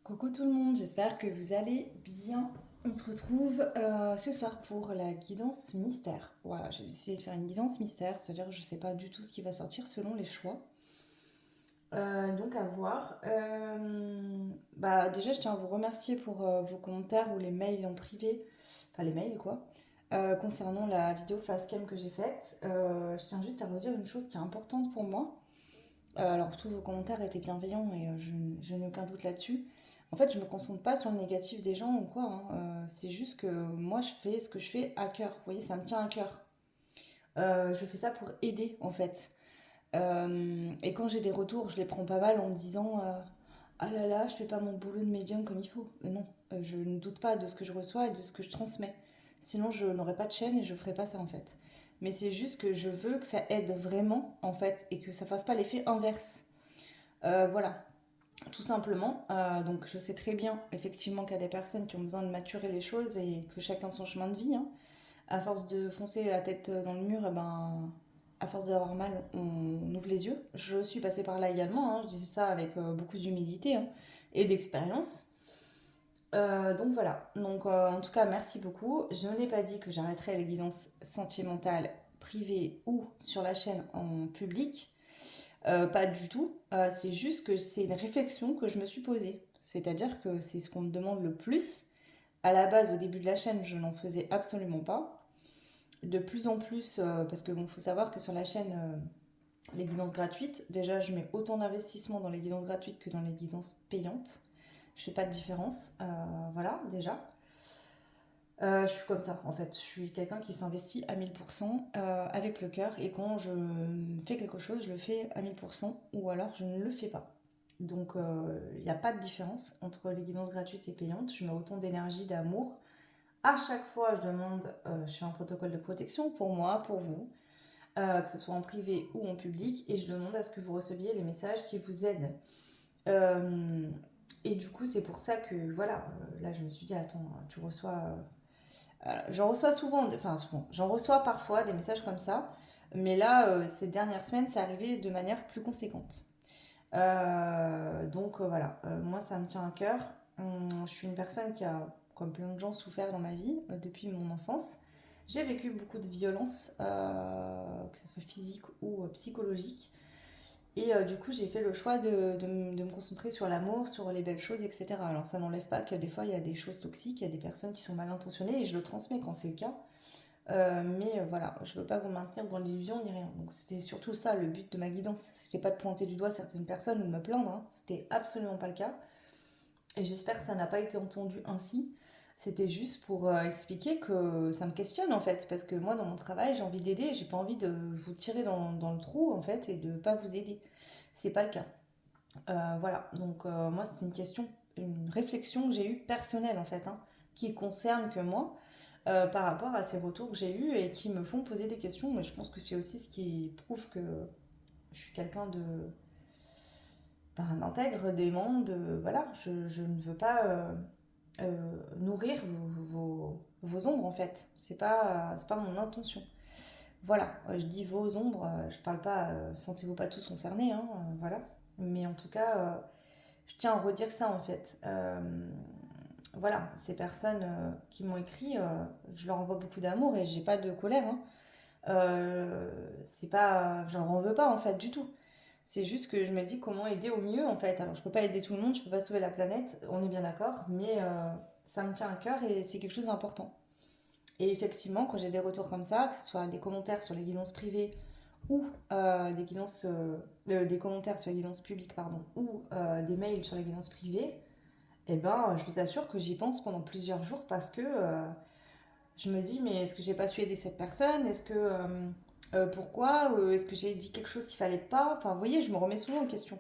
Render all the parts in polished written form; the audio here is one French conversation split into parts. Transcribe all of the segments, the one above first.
Coucou tout le monde, j'espère que vous allez bien. On se retrouve ce soir pour la guidance mystère. Voilà, j'ai décidé de faire une guidance mystère, c'est-à-dire que je ne sais pas du tout ce qui va sortir selon les choix. Donc à voir. Bah, déjà, je tiens à vous remercier pour vos commentaires ou les mails en privé, enfin les mails quoi, concernant la vidéo facecam que j'ai faite. Je tiens juste à vous dire une chose qui est importante pour moi. Alors, tous vos commentaires étaient bienveillants et je n'ai aucun doute là-dessus. En fait, je me concentre pas sur le négatif des gens ou quoi, hein. C'est juste que moi, je fais ce que je fais à cœur. Vous voyez, ça me tient à cœur. Je fais ça pour aider, en fait. Et quand j'ai des retours, je les prends pas mal en me disant ah là là, je fais pas mon boulot de médium comme il faut. Non, je ne doute pas de ce que je reçois et de ce que je transmets. Sinon, je n'aurais pas de chaîne et je ferais pas ça, en fait. Mais c'est juste que je veux que ça aide vraiment, en fait, et que ça fasse pas l'effet inverse. Voilà, tout simplement. Donc je sais très bien effectivement qu'il y a des personnes qui ont besoin de maturer les choses et que chacun son chemin de vie, hein. À force de foncer la tête dans le mur, eh ben, à force d'avoir mal, on ouvre les yeux. Je suis passée par là également, hein. Je dis ça avec beaucoup d'humilité, hein, et d'expérience. Donc voilà, donc en tout cas merci beaucoup. Je n'ai pas dit que j'arrêterais les guidances sentimentales privées ou sur la chaîne en public. Pas du tout. C'est juste que c'est une réflexion que je me suis posée. C'est-à-dire que c'est ce qu'on me demande le plus. À la base, au début de la chaîne, je n'en faisais absolument pas. De plus en plus, parce que bon, faut savoir que sur la chaîne, les guidances gratuites, déjà, je mets autant d'investissement dans les guidances gratuites que dans les guidances payantes. Je fais pas de différence. Voilà, déjà. Je suis comme ça, en fait. Je suis quelqu'un qui s'investit à 1000% avec le cœur. Et quand je fais quelque chose, je le fais à 1000% ou alors je ne le fais pas. Donc, il n'y a pas de différence entre les guidances gratuites et payantes. Je mets autant d'énergie, d'amour. À chaque fois, je demande, je fais un protocole de protection pour moi, pour vous, que ce soit en privé ou en public. Et je demande à ce que vous receviez les messages qui vous aident. Euh, et du coup, c'est pour ça que, voilà, là, je me suis dit, attends, tu reçois j'en reçois souvent, enfin souvent, j'en reçois parfois des messages comme ça, mais là, ces dernières semaines, c'est arrivé de manière plus conséquente. Donc voilà, moi ça me tient à cœur. Je suis une personne qui a, comme plein de gens, souffert dans ma vie depuis mon enfance. J'ai vécu beaucoup de violences, que ce soit physique ou psychologique. Et du coup, j'ai fait le choix de me concentrer sur l'amour, sur les belles choses, etc. Alors, ça n'enlève pas que des fois, il y a des choses toxiques, il y a des personnes qui sont mal intentionnées, et je le transmets quand c'est le cas. Mais voilà, je veux pas vous maintenir dans l'illusion ni rien. Donc, c'était surtout ça le but de ma guidance. C'était pas de pointer du doigt certaines personnes ou de me plaindre, hein. C'était absolument pas le cas. Et j'espère que ça n'a pas été entendu ainsi. C'était juste pour expliquer que ça me questionne en fait, parce que moi dans mon travail j'ai envie d'aider, et j'ai pas envie de vous tirer dans le trou en fait et de pas vous aider. C'est pas le cas. Voilà, donc moi c'est une question, une réflexion que j'ai eue personnelle en fait, hein, qui concerne que moi, par rapport à ces retours que j'ai eus et qui me font poser des questions, mais je pense que c'est aussi ce qui prouve que je suis quelqu'un de ben, d'intègre, d'aimant, voilà, je ne veux pas nourrir vos ombres en fait, c'est pas mon intention. Voilà, je dis vos ombres, je parle pas, sentez-vous pas tous concernés, hein, voilà, mais en tout cas, je tiens à redire ça en fait. Voilà, ces personnes qui m'ont écrit, je leur envoie beaucoup d'amour et j'ai pas de colère, hein. C'est pas, je leur en veux pas en fait du tout. C'est juste que je me dis comment aider au mieux en fait. Alors je peux pas aider tout le monde, je peux pas sauver la planète, on est bien d'accord, mais ça me tient à cœur et c'est quelque chose d'important. Et effectivement, quand j'ai des retours comme ça, que ce soit des commentaires sur les guidances privées ou des commentaires sur les guidances publiques, pardon, ou des mails sur les guidances privées, eh ben, je vous assure que j'y pense pendant plusieurs jours parce que je me dis, mais est-ce que j'ai pas su aider cette personne? Est-ce que pourquoi? Est-ce que j'ai dit quelque chose qu'il fallait pas? Enfin, vous voyez, je me remets souvent en question.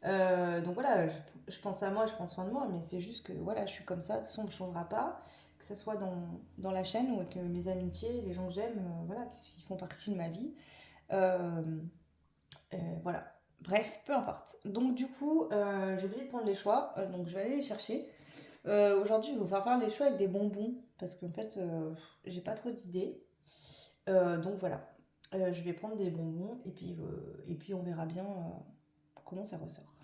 Donc voilà, je pense à moi, je pense soin de moi, mais c'est juste que voilà, je suis comme ça, de toute façon, on ne changera pas, que ce soit dans la chaîne ou avec mes amitiés, les gens que j'aime, voilà, qui font partie de ma vie. Euh, voilà. Bref, peu importe. Donc du coup, j'ai oublié de prendre les choix, donc je vais aller les chercher. Aujourd'hui, je vais vous faire les choix avec des bonbons, parce qu'en fait, j'ai pas trop d'idées. Donc voilà. Je vais prendre des bonbons et puis on verra bien comment ça ressort.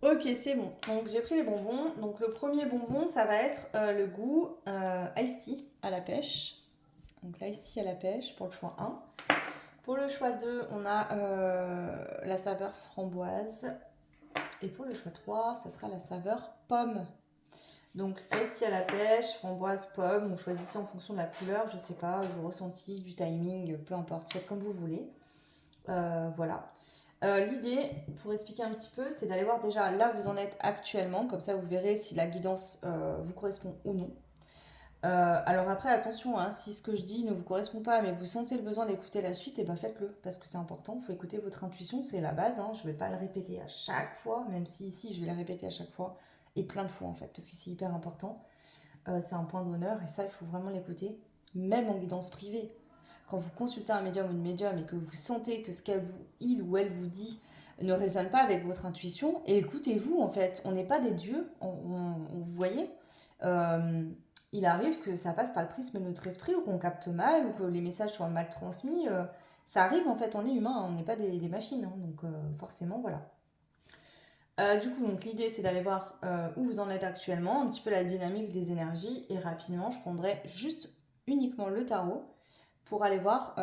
Ok, c'est bon. Donc j'ai pris les bonbons. Donc le premier bonbon, ça va être le goût iced tea à la pêche. Donc l'iced tea à la pêche pour le choix un. Pour le choix 2, on a la saveur framboise. Et pour le choix 3, ça sera la saveur pomme. Donc iced tea à la pêche, framboise, pomme. Vous choisissez en fonction de la couleur, je sais pas, du ressenti, du timing, peu importe, faites comme vous voulez. Voilà. L'idée, pour expliquer un petit peu, c'est d'aller voir déjà là où vous en êtes actuellement, comme ça vous verrez si la guidance vous correspond ou non. Alors après, attention, hein, si ce que je dis ne vous correspond pas, mais que vous sentez le besoin d'écouter la suite, et ben faites-le, parce que c'est important, il faut écouter votre intuition, c'est la base, hein, je ne vais pas le répéter à chaque fois, même si ici je vais le répéter à chaque fois, et plein de fois en fait, parce que c'est hyper important, c'est un point d'honneur, et ça il faut vraiment l'écouter, même en guidance privée. Quand vous consultez un médium ou une médium et que vous sentez que ce il ou elle vous dit ne résonne pas avec votre intuition, et écoutez-vous en fait. On n'est pas des dieux, vous voyez. Euh, il arrive que ça passe par le prisme de notre esprit ou qu'on capte mal ou que les messages soient mal transmis. Ça arrive en fait, on est humain, on n'est pas des machines, hein, donc forcément voilà. Du coup, donc l'idée c'est d'aller voir où vous en êtes actuellement, un petit peu la dynamique des énergies et rapidement je prendrai juste uniquement le tarot pour aller voir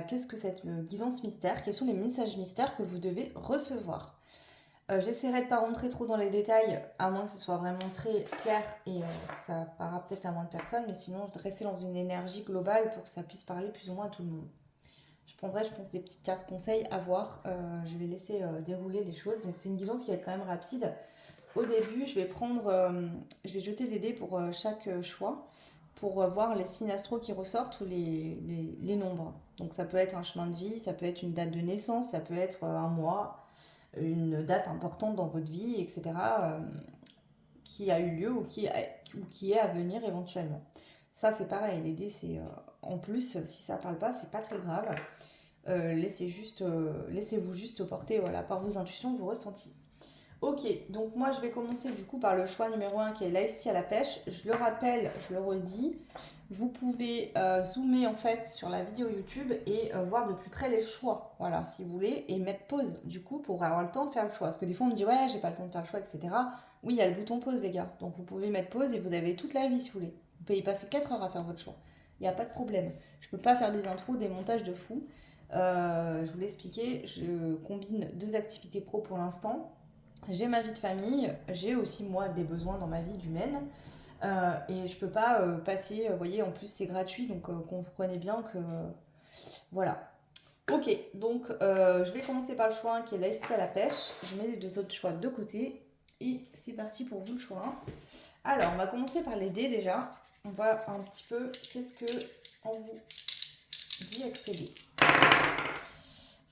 qu'est-ce que cette guidance mystère, quels sont les messages mystères que vous devez recevoir. J'essaierai de ne pas rentrer trop dans les détails, à moins que ce soit vraiment très clair et ça parlera peut-être à moins de personnes, mais sinon je vais rester dans une énergie globale pour que ça puisse parler plus ou moins à tout le monde. Je prendrai, je pense, des petites cartes conseils à voir. Je vais laisser dérouler les choses. Donc c'est une guidance qui va être quand même rapide. Au début, je vais jeter les dés pour chaque choix pour voir les signes astro qui ressortent ou les nombres. Donc ça peut être un chemin de vie, ça peut être une date de naissance, ça peut être un mois, une date importante dans votre vie, etc. Qui a eu lieu ou qui est à venir éventuellement. Ça c'est pareil, les dés c'est en plus si ça parle pas c'est pas très grave. Laissez-vous juste porter voilà, par vos intuitions, vos ressentis. Ok, donc moi je vais commencer du coup par le choix numéro un qui est l'iced tea à la pêche. Je le rappelle, je le redis, vous pouvez zoomer en fait sur la vidéo YouTube et voir de plus près les choix, voilà, si vous voulez, et mettre pause du coup pour avoir le temps de faire le choix. Parce que des fois on me dit ouais, j'ai pas le temps de faire le choix, etc. Oui, il y a le bouton pause les gars, donc vous pouvez mettre pause et vous avez toute la vie si vous voulez. Vous pouvez y passer 4 heures à faire votre choix, il n'y a pas de problème. Je peux pas faire des intros, des montages de fou. Je vous l'ai expliqué, je combine deux activités pro pour l'instant. J'ai ma vie de famille, j'ai aussi moi des besoins dans ma vie d'humaine et je peux pas passer, vous voyez, en plus c'est gratuit donc comprenez bien que voilà. Ok, donc je vais commencer par le choix 1 qui est l'IC à la pêche. Je mets les deux autres choix de côté et c'est parti pour vous le choix 1. Alors on va commencer par les dés déjà. On va un petit peu, qu'est-ce que on vous dit accéder.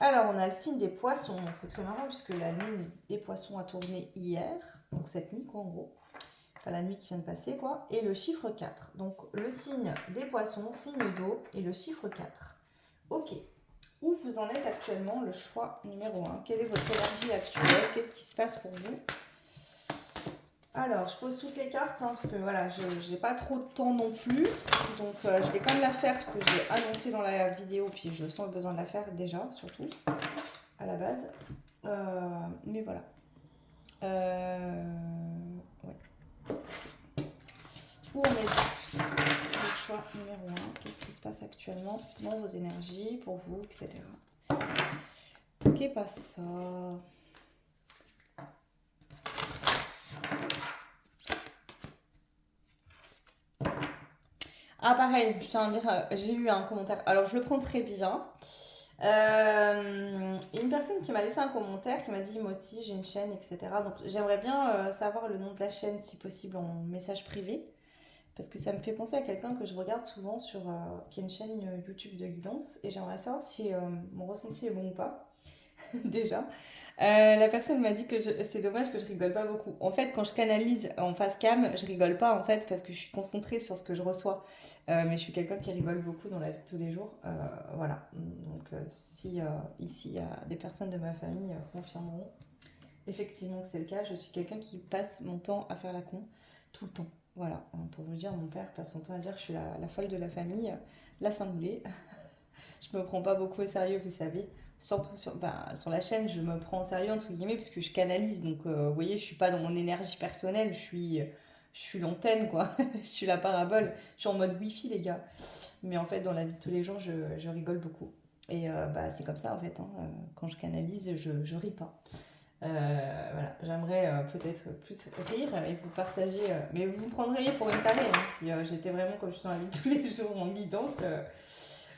Alors, on a le signe des poissons. Donc, c'est très marrant puisque la nuit des poissons a tourné hier. Donc, cette nuit, quoi, en gros. Enfin, la nuit qui vient de passer, quoi. Et le chiffre 4. Donc, le signe des poissons, signe d'eau et le chiffre 4. Ok. Où vous en êtes actuellement, le choix numéro 1? Quelle est votre énergie actuelle? Qu'est-ce qui se passe pour vous? Alors, je pose toutes les cartes, hein, parce que voilà, je n'ai pas trop de temps non plus. Donc, je vais quand même la faire, parce que je l'ai annoncé dans la vidéo, puis je sens le besoin de la faire déjà, surtout, à la base. Mais voilà. Ouais. Où on est le choix numéro 1? Qu'est-ce qui se passe actuellement dans vos énergies, pour vous, etc. Ok, pas ça. Ah pareil, je tiens à dire, j'ai eu un commentaire. Alors je le prends très bien. Et une personne qui m'a laissé un commentaire qui m'a dit moi aussi j'ai une chaîne, etc. Donc j'aimerais bien savoir le nom de la chaîne si possible en message privé. Parce que ça me fait penser à quelqu'un que je regarde souvent qui a une chaîne YouTube de guidance. Et j'aimerais savoir si mon ressenti est bon ou pas. Déjà. La personne m'a dit que c'est dommage que je rigole pas beaucoup. En fait, quand je canalise en face cam, je rigole pas en fait parce que je suis concentrée sur ce que je reçois. Mais je suis quelqu'un qui rigole beaucoup dans la vie de tous les jours. Voilà. Donc, si ici il y a des personnes de ma famille confirmeront effectivement que c'est le cas, je suis quelqu'un qui passe mon temps à faire la con tout le temps. Voilà. Pour vous dire, mon père passe son temps à dire que je suis la folle de la famille, la cinglée. Je me prends pas beaucoup au sérieux, vous savez. Surtout sur la chaîne, je me prends en sérieux, entre guillemets, parce que je canalise. Donc, vous voyez, je suis pas dans mon énergie personnelle, je suis l'antenne, quoi. Je suis la parabole. Je suis en mode wifi, les gars. Mais en fait, dans la vie de tous les jours, je rigole beaucoup. Et bah, c'est comme ça, en fait, hein. Quand je canalise, je ris pas. Voilà, j'aimerais peut-être plus rire et vous partager. Mais vous me prendriez pour une tarée, hein, si j'étais vraiment comme je suis dans la vie de tous les jours en guidance.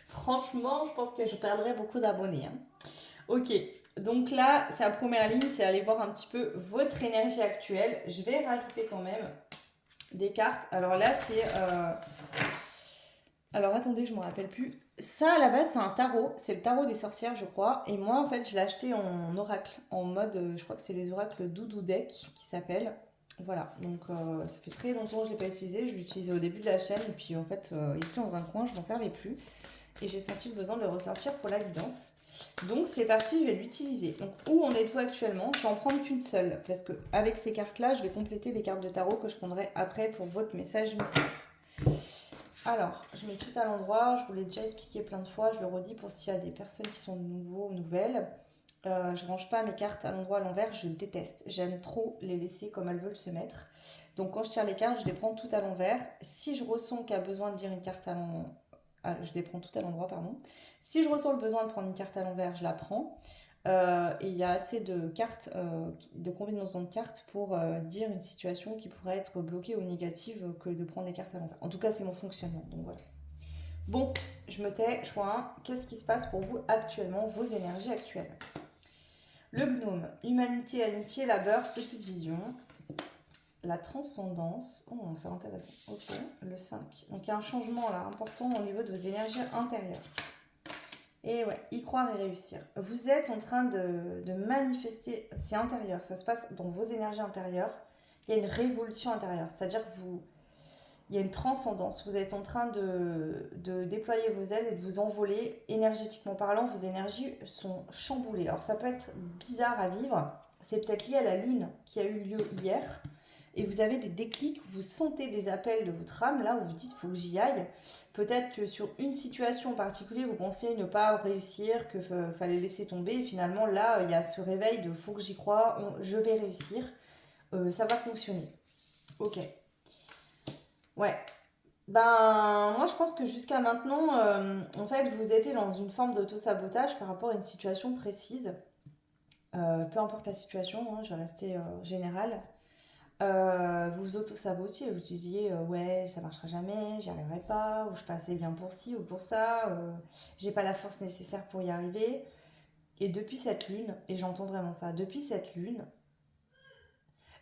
Franchement, je pense que je perdrais beaucoup d'abonnés, hein. Ok, donc là, c'est la première ligne, c'est aller voir un petit peu votre énergie actuelle. Je vais rajouter quand même des cartes. Alors là, c'est... Alors attendez, je ne me rappelle plus. Ça, à la base, c'est un tarot. C'est le tarot des sorcières, je crois. Et moi, en fait, je l'ai acheté en oracle. En mode, je crois que c'est les oracles Doudou Deck qui s'appellent. Voilà, donc ça fait très longtemps que je ne l'ai pas utilisé. Je l'utilisais au début de la chaîne. Et puis, en fait, ici, dans un coin, je m'en servais plus. Et j'ai senti le besoin de le ressortir pour la guidance. Donc c'est parti, je vais l'utiliser. Donc où en êtes-vous actuellement? Je vais en prendre qu'une seule, parce que avec ces cartes-là, je vais compléter les cartes de tarot que je prendrai après pour votre message mystère. Alors, je mets tout à l'endroit, je vous l'ai déjà expliqué plein de fois, je le redis pour s'il y a des personnes qui sont nouveaux ou nouvelles. Je range pas mes cartes à l'endroit à l'envers, je déteste. J'aime trop les laisser comme elles veulent se mettre. Donc quand je tire les cartes, je les prends tout à l'envers. Si je ressens qu'il y a besoin de lire une carte à l'endroit, je les prends tout à l'endroit, pardon. Si je ressens le besoin de prendre une carte à l'envers, je la prends. Et il y a assez de cartes, de combinaisons de cartes pour dire une situation qui pourrait être bloquée ou négative que de prendre les cartes à l'envers. En tout cas, c'est mon fonctionnement. Donc voilà. Bon, je me tais, choix 1. Qu'est-ce qui se passe pour vous actuellement, vos énergies actuelles? Le gnome, humanité, amitié, labeur, petite vision. La transcendance, oh, c'est intéressant. Ok, le 5. Donc il y a un changement là important au niveau de vos énergies intérieures. Et ouais, y croire et réussir. Vous êtes en train de manifester, c'est intérieur, ça se passe dans vos énergies intérieures. Il y a une révolution intérieure, c'est-à-dire que il y a une transcendance. Vous êtes en train de déployer vos ailes et de vous envoler. Énergétiquement parlant, vos énergies sont chamboulées. Alors ça peut être bizarre à vivre, c'est peut-être lié à la lune qui a eu lieu hier. Et vous avez des déclics, vous sentez des appels de votre âme, là où vous dites, il faut que j'y aille. Peut-être que sur une situation en particulier, vous pensiez ne pas réussir, que fallait laisser tomber. Et finalement, là, il y a ce réveil de, faut que j'y croie, je vais réussir, ça va fonctionner. Ok. Ouais. Ben, moi, je pense que jusqu'à maintenant, en fait, vous étiez dans une forme d'auto-sabotage par rapport à une situation précise. Peu importe la situation, hein, je vais rester générale. Vous vous auto-sabotiez, vous disiez ouais, ça marchera jamais, j'y arriverai pas, ou je suis pas assez bien pour ci ou pour ça, j'ai pas la force nécessaire pour y arriver. Et depuis cette lune, et j'entends vraiment ça, depuis cette lune,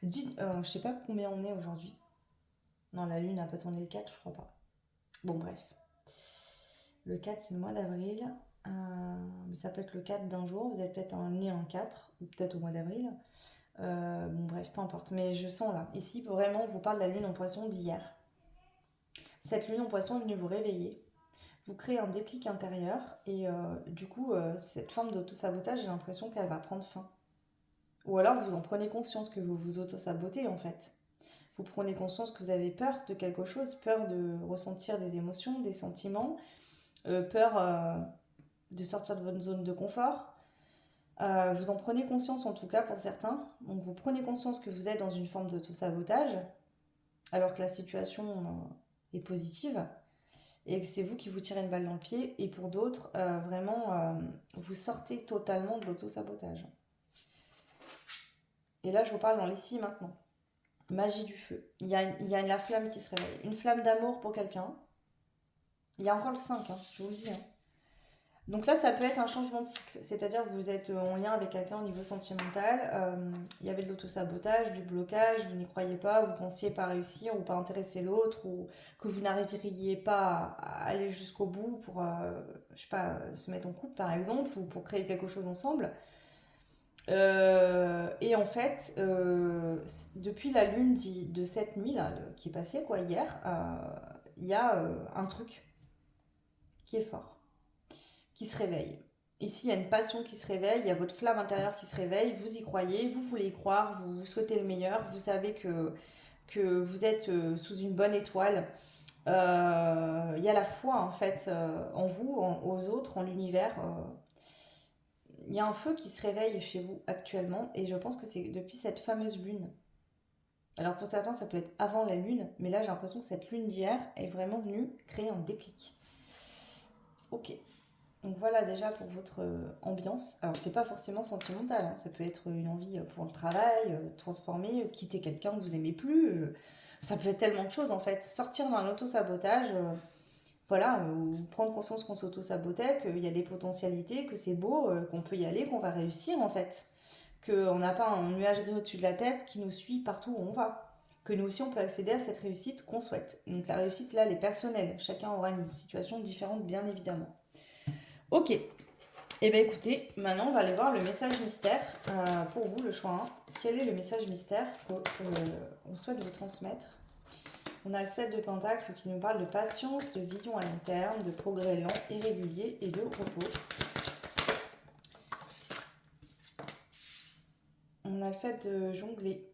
je sais pas combien on est aujourd'hui. Non, la lune a pas tourné le 4, je crois pas. Bon, bref. Le 4, c'est le mois d'avril. Mais ça peut être le 4 d'un jour, vous êtes peut-être né en 4, ou peut-être au mois d'avril. Bon, bref, peu importe. Mais je sens là. Ici, vraiment, on vous parle de la lune en poisson d'hier. Cette lune en poisson est venue vous réveiller. Vous créez un déclic intérieur. Et du coup, cette forme d'auto-sabotage, j'ai l'impression qu'elle va prendre fin. Ou alors, vous en prenez conscience que vous vous auto-sabotez, en fait. Vous prenez conscience que vous avez peur de quelque chose, peur de ressentir des émotions, des sentiments, peur de sortir de votre zone de confort. Vous en prenez conscience en tout cas pour certains. Donc vous prenez conscience que vous êtes dans une forme d'auto-sabotage alors que la situation est positive et que c'est vous qui vous tirez une balle dans le pied. Et pour d'autres, vraiment, vous sortez totalement de l'auto-sabotage. Et là, je vous parle dans l'ici et maintenant. Magie du feu. Il y a la flamme qui se réveille. Une flamme d'amour pour quelqu'un. Il y a encore le 5, hein, je vous le dis. Hein. Donc là, ça peut être un changement de cycle, c'est-à-dire que vous êtes en lien avec quelqu'un au niveau sentimental, il y avait de l'autosabotage, du blocage, vous n'y croyez pas, vous pensiez pas réussir ou pas intéresser l'autre, ou que vous n'arriveriez pas à aller jusqu'au bout pour, je sais pas, se mettre en couple par exemple, ou pour créer quelque chose ensemble. Et en fait, depuis la lune de cette nuit là, qui est passée quoi hier, il y a un truc qui est fort, qui se réveille. Ici, il y a une passion qui se réveille, il y a votre flamme intérieure qui se réveille, vous y croyez, vous voulez y croire, vous souhaitez le meilleur, vous savez que vous êtes sous une bonne étoile. Il y a la foi en fait en vous, aux autres, en l'univers. il y a un feu qui se réveille chez vous actuellement et je pense que c'est depuis cette fameuse lune. Alors pour certains, ça peut être avant la lune, mais là j'ai l'impression que cette lune d'hier est vraiment venue créer un déclic. Ok, donc voilà déjà pour votre ambiance. Alors c'est pas forcément sentimental, hein. Ça peut être une envie pour le travail, transformer, quitter quelqu'un que vous aimez plus. Ça peut être tellement de choses en fait. Sortir d'un auto-sabotage, voilà, ou prendre conscience qu'on s'auto-sabotait, qu'il y a des potentialités, que c'est beau, qu'on peut y aller, qu'on va réussir en fait. Qu'on n'a pas un nuage gris au-dessus de la tête qui nous suit partout où on va. Que nous aussi on peut accéder à cette réussite qu'on souhaite. Donc la réussite là elle est personnelle. Chacun aura une situation différente bien évidemment. Ok, et eh bien écoutez, maintenant on va aller voir le message mystère pour vous, le choix 1. Quel est le message mystère qu'on souhaite vous transmettre? On a le 7 de Pentacles qui nous parle de patience, de vision à long terme, de progrès lent et régulier et de repos. On a le fait de jongler,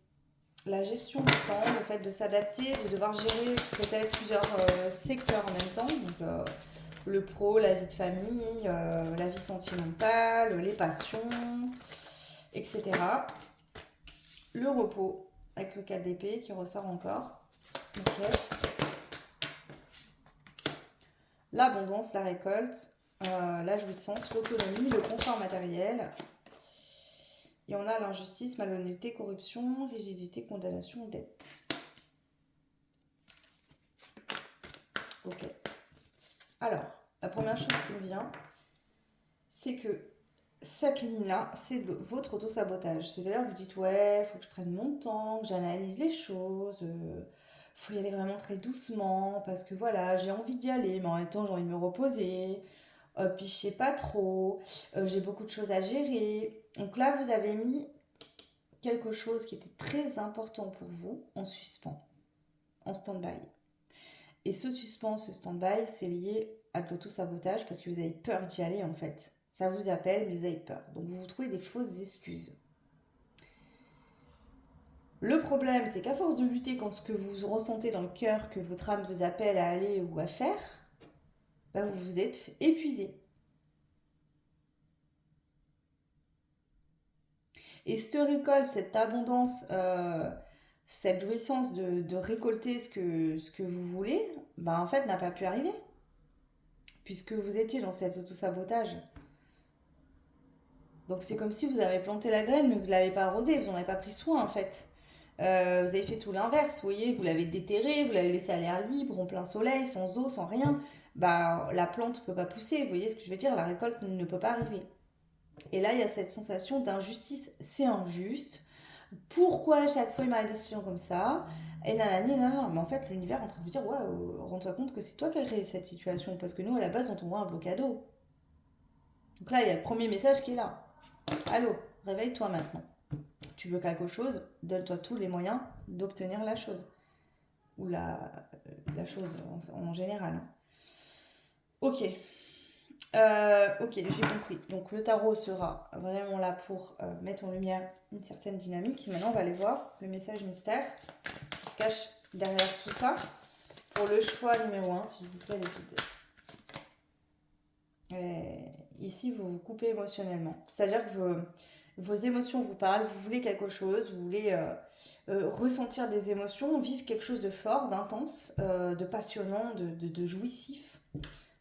la gestion du temps, le fait de s'adapter, de devoir gérer peut-être plusieurs secteurs en même temps. Donc le pro, la vie de famille, la vie sentimentale, les passions, etc. Le repos, avec le 4 d'épée qui ressort encore. Ok. L'abondance, la récolte, la jouissance, l'autonomie, le confort matériel. Et on a l'injustice, malhonnêteté, corruption, rigidité, condamnation, dette. Ok. Alors, la première chose qui me vient, c'est que cette ligne-là, c'est votre auto-sabotage. C'est-à-dire, vous dites, ouais, il faut que je prenne mon temps, que j'analyse les choses, faut y aller vraiment très doucement, parce que voilà, j'ai envie d'y aller, mais en même temps, j'ai envie de me reposer. Puis je sais pas trop, j'ai beaucoup de choses à gérer. Donc là, vous avez mis quelque chose qui était très important pour vous en suspens, en stand-by. Et ce suspens, ce stand-by, c'est lié à de l'auto-sabotage parce que vous avez peur d'y aller en fait. Ça vous appelle, mais vous avez peur. Donc vous vous trouvez des fausses excuses. Le problème, c'est qu'à force de lutter contre ce que vous ressentez dans le cœur, que votre âme vous appelle à aller ou à faire, bah vous vous êtes épuisé. Et cette récolte, cette abondance, cette jouissance de récolter ce que vous voulez, bah en fait n'a pas pu arriver. Puisque vous étiez dans cet auto-sabotage. Donc c'est comme si vous avez planté la graine, mais vous ne l'avez pas arrosée, vous n'en avez pas pris soin en fait. Vous avez fait tout l'inverse, vous voyez, vous l'avez déterré, vous l'avez laissé à l'air libre, en plein soleil, sans eau, sans rien. Bah la plante ne peut pas pousser, vous voyez ce que je veux dire, la récolte ne peut pas arriver. Et là, il y a cette sensation d'injustice, c'est injuste. Pourquoi à chaque fois il m'a des décisions comme ça? Et là, mais en fait, l'univers est en train de vous dire, ouais, rends-toi compte que c'est toi qui as créé cette situation, parce que nous, à la base, on t'envoie un beau cadeau. Donc là, il y a le premier message qui est là. Allô, réveille-toi maintenant. Tu veux quelque chose, donne-toi tous les moyens d'obtenir la chose. Ou la chose en général. Ok. Ok, j'ai compris. Donc le tarot sera vraiment là pour mettre en lumière une certaine dynamique. Maintenant, on va aller voir le message mystère qui se cache derrière tout ça. Pour le choix numéro 1, s'il vous plaît, les guides. Ici, vous vous coupez émotionnellement. C'est-à-dire que vos émotions vous parlent, vous voulez quelque chose, vous voulez ressentir des émotions, vivre quelque chose de fort, d'intense, de passionnant, de jouissif.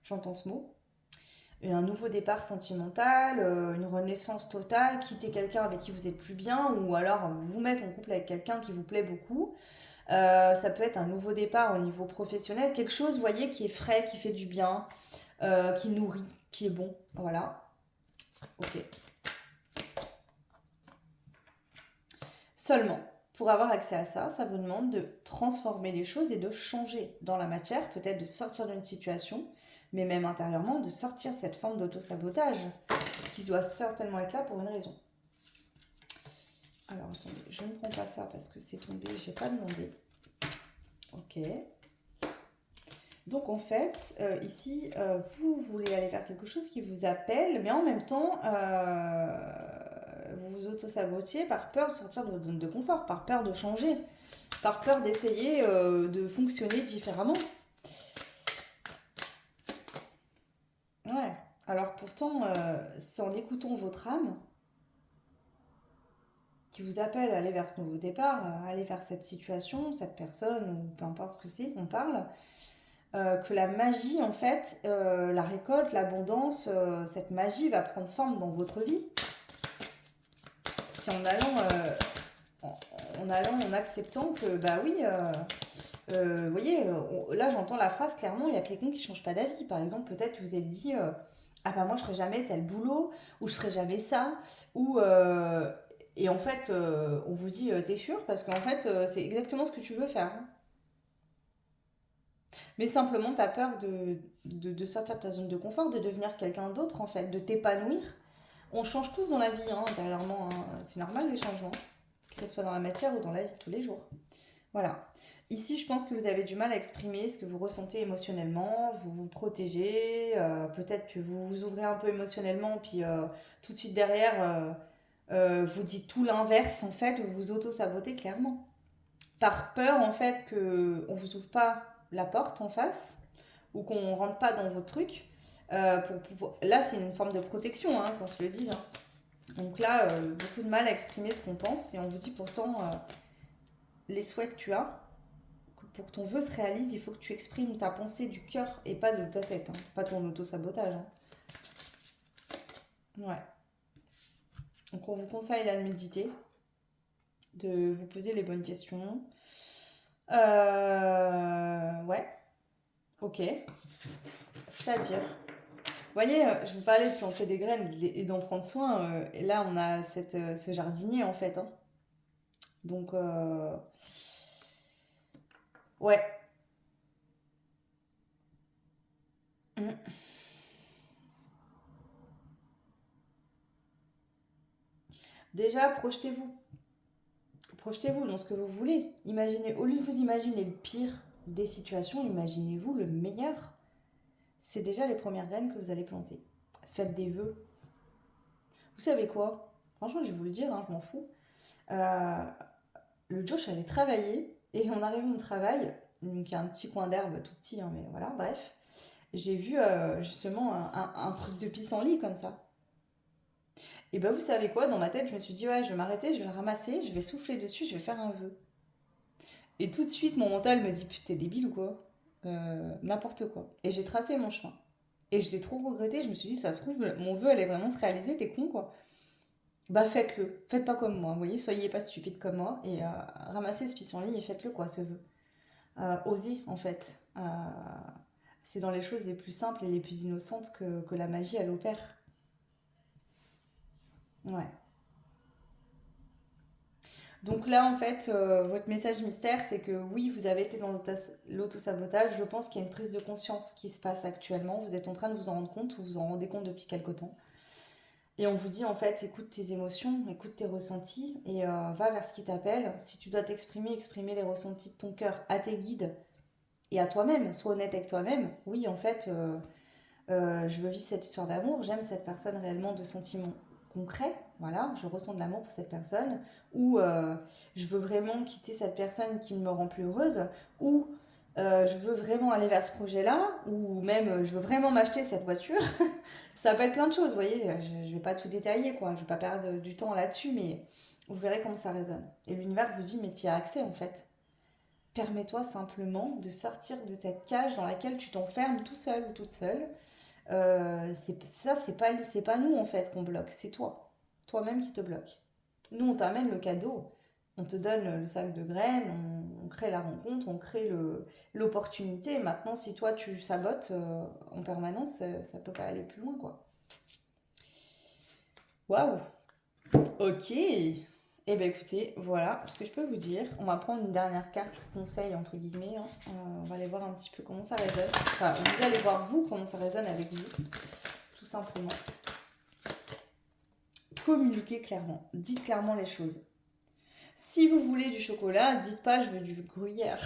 J'entends ce mot. Et un nouveau départ sentimental, une renaissance totale, quitter quelqu'un avec qui vous êtes plus bien, ou alors vous mettre en couple avec quelqu'un qui vous plaît beaucoup. Ça peut être un nouveau départ au niveau professionnel, quelque chose, vous voyez, qui est frais, qui fait du bien, qui nourrit, qui est bon. Voilà. Ok. Seulement, pour avoir accès à ça, ça vous demande de transformer les choses et de changer dans la matière, peut-être de sortir d'une situation, mais même intérieurement, de sortir de cette forme d'auto-sabotage qui doit certainement être là pour une raison. Alors, attendez, je ne prends pas ça parce que c'est tombé, je n'ai pas demandé. Ok. Donc, en fait, ici, vous voulez aller vers quelque chose qui vous appelle, mais en même temps, vous vous auto-sabotiez par peur de sortir de votre zone de confort, par peur de changer, par peur d'essayer de fonctionner différemment. Ouais. Alors pourtant, c'est en écoutant votre âme qui vous appelle à aller vers ce nouveau départ, à aller vers cette situation, cette personne, ou peu importe ce que c'est qu'on parle, que la magie, en fait, la récolte, l'abondance, cette magie va prendre forme dans votre vie. C'est en, en allant, en acceptant que, bah oui, vous voyez, là j'entends la phrase clairement, il y a que les cons qui changent pas d'avis. Par exemple, peut-être que vous êtes dit, ah bah moi je ferai jamais tel boulot, ou je ferai jamais ça, ou et en fait on vous dit, t'es sûr? Parce qu'en fait c'est exactement ce que tu veux faire, hein. Mais simplement t'as peur de sortir de ta zone de confort, de devenir quelqu'un d'autre en fait, de t'épanouir. On change tous dans la vie, hein, intérieurement, hein. C'est normal les changements, que ce soit dans la matière ou dans la vie de tous les jours. Voilà. Ici, je pense que vous avez du mal à exprimer ce que vous ressentez émotionnellement, vous vous protégez, peut-être que vous vous ouvrez un peu émotionnellement, puis tout de suite derrière, vous dites tout l'inverse, en fait, vous vous auto-sabotez clairement. Par peur, en fait, qu'on ne vous ouvre pas la porte en face, ou qu'on ne rentre pas dans votre truc. Pour pouvoir... Là, c'est une forme de protection, hein, qu'on se le dise, hein. Donc là, beaucoup de mal à exprimer ce qu'on pense, et on vous dit pourtant les souhaits que tu as, pour que ton vœu se réalise, il faut que tu exprimes ta pensée du cœur et pas de ta tête, hein. Pas ton auto-sabotage, hein. Ouais. Donc on vous conseille là de méditer, de vous poser les bonnes questions. Ouais, ok. C'est-à-dire, vous voyez, je vous parlais de planter des graines et d'en prendre soin. Et là, on a ce jardinier en fait, hein. Donc, ouais. Mm. Déjà, projetez-vous. Projetez-vous dans ce que vous voulez. Imaginez, au lieu de vous imaginer le pire des situations, imaginez-vous le meilleur. C'est déjà les premières graines que vous allez planter. Faites des vœux. Vous savez quoi? Franchement, je vais vous le dire, hein, je m'en fous. Euh, le jour, je suis allée travailler et en arrivant au travail, donc il y a un petit coin d'herbe tout petit, hein, mais voilà, bref, j'ai vu justement un truc de pissenlit comme ça. Et ben vous savez quoi? Dans ma tête, je me suis dit, ouais, je vais m'arrêter, je vais le ramasser, je vais souffler dessus, je vais faire un vœu. Et tout de suite, mon mental me dit, putain, t'es débile ou quoi? N'importe quoi. Et j'ai tracé mon chemin. Et je l'ai trop regretté, je me suis dit, ça se trouve, mon vœu allait vraiment se réaliser, t'es con quoi. Bah faites-le, faites pas comme moi, vous voyez, soyez pas stupide comme moi, et ramassez ce pissenlit et faites-le quoi, ce vœu. Osez en fait. C'est dans les choses les plus simples et les plus innocentes que la magie elle opère. Ouais. Donc là, en fait, votre message mystère, c'est que oui, vous avez été dans l'auto-sabotage. Je pense qu'il y a une prise de conscience qui se passe actuellement. Vous êtes en train de vous en rendre compte, ou vous en rendez compte depuis quelque temps. Et on vous dit, en fait, écoute tes émotions, écoute tes ressentis, et va vers ce qui t'appelle. Si tu dois t'exprimer, exprimer les ressentis de ton cœur à tes guides et à toi-même. Sois honnête avec toi-même. Oui, en fait, je veux vivre cette histoire d'amour, j'aime cette personne réellement de sentiments concrets, voilà, je ressens de l'amour pour cette personne, ou je veux vraiment quitter cette personne qui ne me rend plus heureuse, ou je veux vraiment aller vers ce projet-là, ou même je veux vraiment m'acheter cette voiture. Ça s'appelle plein de choses, vous voyez, je ne vais pas tout détailler, quoi, je ne vais pas perdre du temps là-dessus, mais vous verrez comment ça résonne. Et l'univers vous dit, mais tu y as accès en fait. Permets-toi simplement de sortir de cette cage dans laquelle tu t'enfermes tout seul ou toute seule. Ça, c'est pas nous en fait qu'on bloque, c'est toi. Toi-même qui te bloque. Nous, on t'amène le cadeau. On te donne le sac de graines, on crée la rencontre, on crée l'opportunité. Maintenant, si toi tu sabotes en permanence, ça peut pas aller plus loin, quoi. Waouh! Ok! Eh bien écoutez, voilà ce que je peux vous dire. On va prendre une dernière carte conseil entre guillemets, hein. On va aller voir un petit peu comment ça résonne. Enfin, vous allez voir vous comment ça résonne avec vous, tout simplement. Communiquez clairement, dites clairement les choses. Si vous voulez du chocolat, dites pas je veux du gruyère.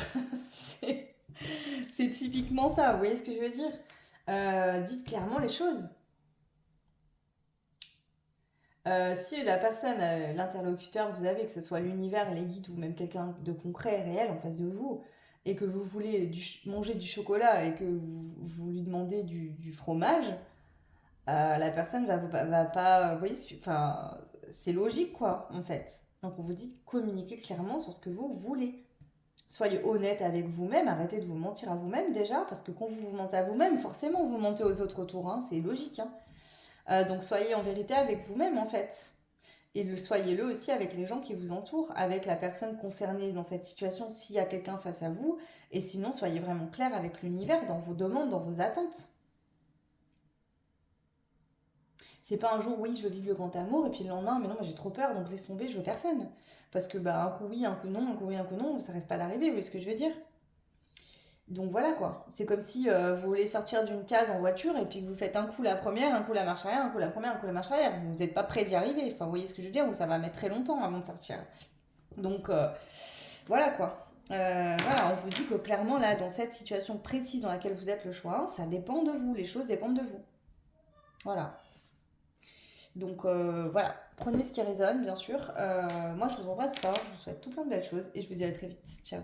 c'est c'est typiquement ça, vous voyez ce que je veux dire? Dites clairement les choses. Si la personne, l'interlocuteur que vous avez, que ce soit l'univers, les guides ou même quelqu'un de concret, réel en face de vous, et que vous voulez manger du chocolat et que vous lui demandez du fromage, la personne va pas, vous voyez, enfin, c'est logique quoi, en fait. Donc on vous dit communiquez clairement sur ce que vous voulez. Soyez honnête avec vous-même, arrêtez de vous mentir à vous-même déjà, parce que quand vous vous mentez à vous-même, forcément vous mentez aux autres autour, hein, c'est logique. Hein. Donc soyez en vérité avec vous-même en fait. Et soyez-le aussi avec les gens qui vous entourent, avec la personne concernée dans cette situation, s'il y a quelqu'un face à vous. Et sinon, soyez vraiment clair avec l'univers dans vos demandes, dans vos attentes. C'est pas un jour, oui, je veux vivre le grand amour, et puis le lendemain, mais non, moi j'ai trop peur, donc laisse tomber, je veux personne. Parce que bah, un coup oui, un coup non, un coup oui, un coup non, ça reste pas d'arriver, vous voyez ce que je veux dire? Donc voilà quoi. C'est comme si vous voulez sortir d'une case en voiture et puis que vous faites un coup la première, un coup la marche arrière, un coup la première, un coup la marche arrière. Vous n'êtes pas prêt d'y arriver. Enfin, vous voyez ce que je veux dire? Ou ça va mettre très longtemps avant de sortir. Donc voilà quoi. Voilà, on vous dit que clairement là, dans cette situation précise dans laquelle vous êtes le choix, ça dépend de vous. Les choses dépendent de vous. Voilà. Donc voilà, prenez ce qui résonne, bien sûr. Moi, je vous embrasse fort. Je vous souhaite tout plein de belles choses et je vous dis à très vite. Ciao.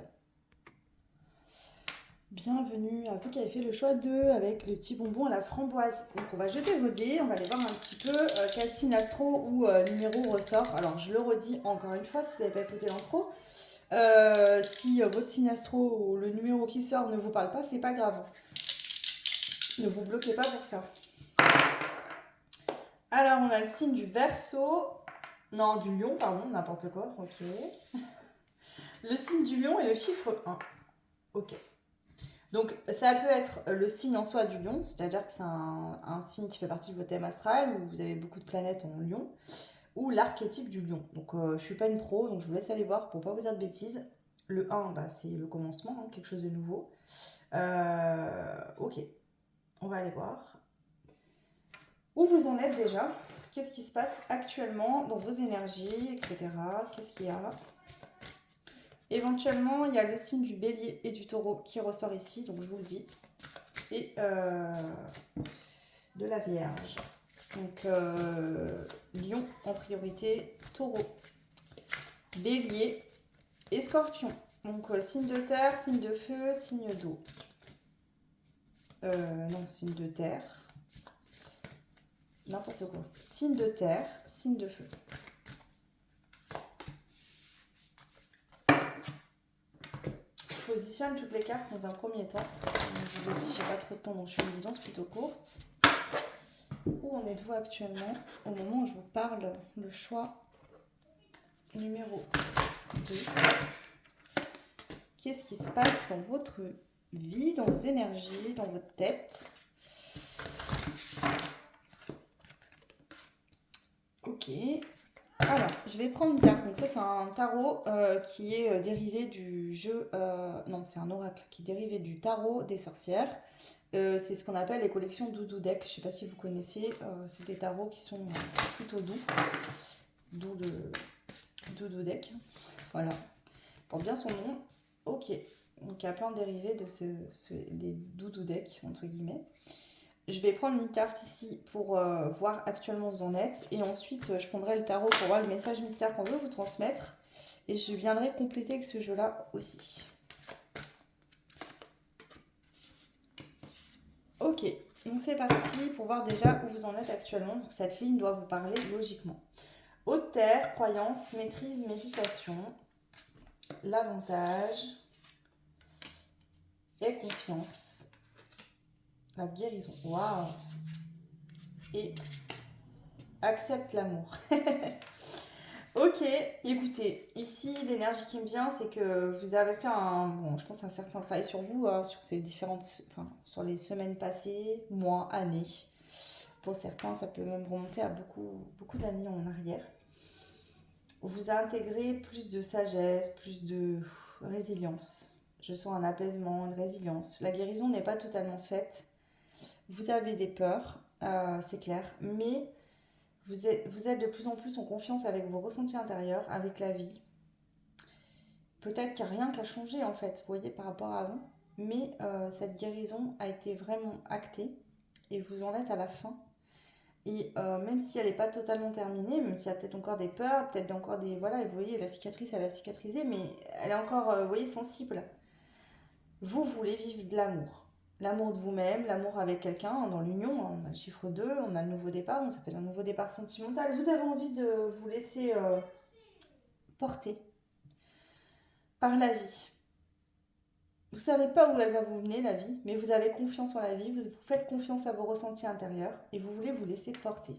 Bienvenue à vous qui avez fait le choix 2 avec le petit bonbon à la framboise. Donc on va jeter vos dés, on va aller voir un petit peu quel signe astro ou numéro ressort. Alors je le redis encore une fois si vous n'avez pas écouté l'intro. Si votre signe astro ou le numéro qui sort ne vous parle pas, c'est pas grave. Ne vous bloquez pas pour ça. Alors on a le signe du Verseau. Non, du Lion, pardon, n'importe quoi. Ok. Le signe du Lion et le chiffre 1. Ok. Donc, ça peut être le signe en soi du lion, c'est-à-dire que c'est un signe qui fait partie de votre thème astral, où vous avez beaucoup de planètes en lion, ou l'archétype du lion. Donc, je ne suis pas une pro, donc je vous laisse aller voir pour ne pas vous dire de bêtises. Le 1, bah, c'est le commencement, hein, quelque chose de nouveau. Ok, on va aller voir. Où vous en êtes déjà? Qu'est-ce qui se passe actuellement dans vos énergies, etc. Qu'est-ce qu'il y a? Éventuellement, il y a le signe du bélier et du taureau qui ressort ici, donc je vous le dis. Et de la Vierge. Donc, Lion en priorité, Taureau, Bélier et Scorpion. Donc, signe de terre, signe de feu, signe d'eau. Non, signe de terre. N'importe quoi. Signe de terre, signe de feu. Je positionne toutes les cartes dans un premier temps. Je vous ai dit, j'ai pas trop de temps, donc je fais une guidance plutôt courte. Où en êtes-vous actuellement au moment où je vous parle? Le choix numéro 2. Qu'est-ce qui se passe dans votre vie, dans vos énergies, dans votre tête? Ok. Alors, je vais prendre une carte. Donc ça, c'est un tarot qui est dérivé du jeu... non, c'est un oracle qui est dérivé du tarot des sorcières. C'est ce qu'on appelle les collections Doudou Deck. Je ne sais pas si vous connaissez. C'est des tarots qui sont plutôt doux. D'où le Doudou Deck. Voilà. Pour bien son nom. Ok. Donc il y a plein de dérivés de les Doudou Deck, entre guillemets. Je vais prendre une carte ici pour voir actuellement où vous en êtes. Et ensuite, je prendrai le tarot pour voir le message mystère qu'on veut vous transmettre. Et je viendrai compléter avec ce jeu-là aussi. Ok, donc c'est parti pour voir déjà où vous en êtes actuellement. Donc cette ligne doit vous parler logiquement. Haute terre, croyance, maîtrise, méditation, l'avantage et confiance. La guérison. Waouh! Et accepte l'amour. Ok, écoutez, ici l'énergie qui me vient, c'est que vous avez fait je pense un certain travail sur vous, hein, sur ces sur les semaines passées, mois, années. Pour certains, ça peut même remonter à beaucoup, beaucoup d'années en arrière. Vous a intégré plus de sagesse, plus de résilience. Je sens un apaisement, une résilience. La guérison n'est pas totalement faite. Vous avez des peurs, c'est clair, mais vous êtes de plus en plus en confiance avec vos ressentis intérieurs, avec la vie. Peut-être qu'il n'y a rien qui a changé en fait, vous voyez, par rapport à avant. Mais cette guérison a été vraiment actée et vous en êtes à la fin. Et même si elle n'est pas totalement terminée, même s'il y a peut-être encore des peurs, peut-être encore des... Voilà, vous voyez, la cicatrice, elle a cicatrisé, mais elle est encore, vous voyez, sensible. Vous voulez vivre de l'amour. L'amour de vous-même, l'amour avec quelqu'un, hein, dans l'union, hein, on a le chiffre 2, on a le nouveau départ, donc ça peut être un nouveau départ sentimental. Vous avez envie de vous laisser porter par la vie. Vous savez pas où elle va vous mener, la vie, mais vous avez confiance en la vie, vous faites confiance à vos ressentis intérieurs et vous voulez vous laisser porter.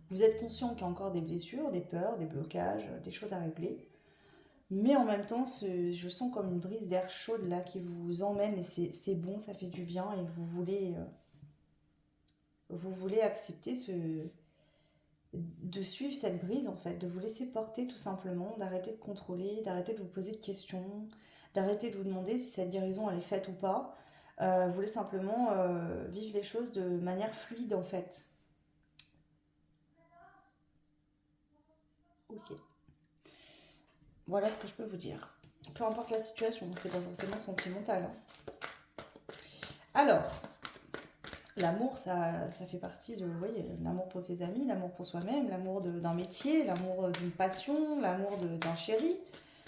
Vous êtes conscient qu'il y a encore des blessures, des peurs, des blocages, des choses à régler. Mais en même temps, je sens comme une brise d'air chaude là qui vous emmène et c'est bon, ça fait du bien et vous voulez accepter de suivre cette brise en fait, de vous laisser porter tout simplement, d'arrêter de contrôler, d'arrêter de vous poser de questions, d'arrêter de vous demander si cette guérison elle est faite ou pas. Vous voulez simplement vivre les choses de manière fluide en fait. Ok. Voilà ce que je peux vous dire. Peu importe la situation, c'est pas forcément sentimental, hein. Alors, l'amour, ça fait partie de, vous voyez, l'amour pour ses amis, l'amour pour soi-même, l'amour d'un métier, l'amour d'une passion, l'amour d'un chéri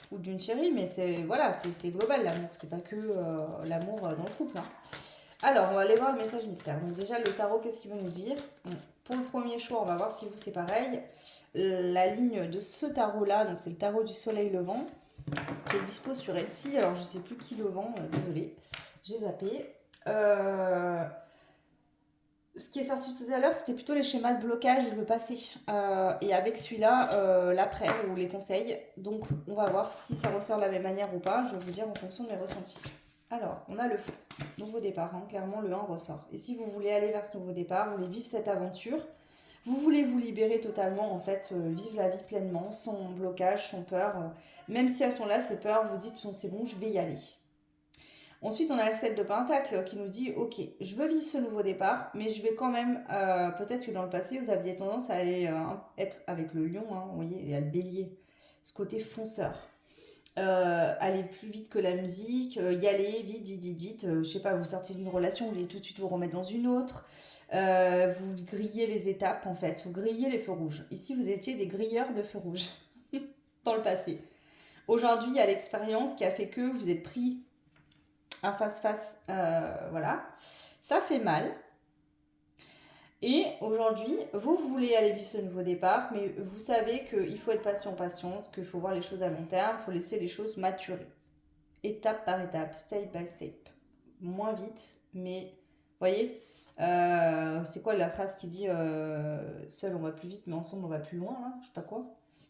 ou d'une chérie, mais c'est voilà, c'est global l'amour, c'est pas que l'amour dans le couple, hein. Alors, on va aller voir le message mystère. Donc déjà, le tarot, qu'est-ce qu'il veut nous dire? Bon, pour le premier choix, on va voir si vous c'est pareil. La ligne de ce tarot-là, donc c'est le tarot du soleil levant, qui est dispo sur Etsy. Alors, je sais plus qui le vend, désolé, j'ai zappé. Euh, Ce qui est sorti tout à l'heure, c'était plutôt les schémas de blocage, le passé. Et avec celui-là, l'après ou les conseils. Donc, on va voir si ça ressort de la même manière ou pas. Je vais vous dire en fonction de mes ressentis. Alors, on a le fou, nouveau départ. Hein. Clairement, le 1 ressort. Et si vous voulez aller vers ce nouveau départ, vous voulez vivre cette aventure, vous voulez vous libérer totalement, en fait, vivre la vie pleinement, sans blocage, sans peur. Même si elles sont là, ces peurs, vous dites, c'est bon, je vais y aller. Ensuite, on a le 7 de Pentacle qui nous dit, ok, je veux vivre ce nouveau départ, mais je vais quand même, peut-être que dans le passé, vous aviez tendance à aller être avec le lion, hein, vous voyez, et à le bélier, ce côté fonceur. Aller plus vite que la musique, y aller vite, vite, vite, vite. Je sais pas, vous sortez d'une relation, vous voulez tout de suite vous remettre dans une autre. Vous grillez les étapes en fait, vous grillez les feux rouges. Ici, vous étiez des grilleurs de feux rouges dans le passé. Aujourd'hui, il y a l'expérience qui a fait que vous êtes pris un face-face, voilà. Ça fait mal. Et aujourd'hui, vous voulez aller vivre ce nouveau départ, mais vous savez qu'il faut être patient, patiente, qu'il faut voir les choses à long terme, il faut laisser les choses maturer. Étape par étape, step by step. Moins vite, mais vous voyez, c'est quoi la phrase qui dit seul on va plus vite, mais ensemble on va plus loin, là je sais pas quoi,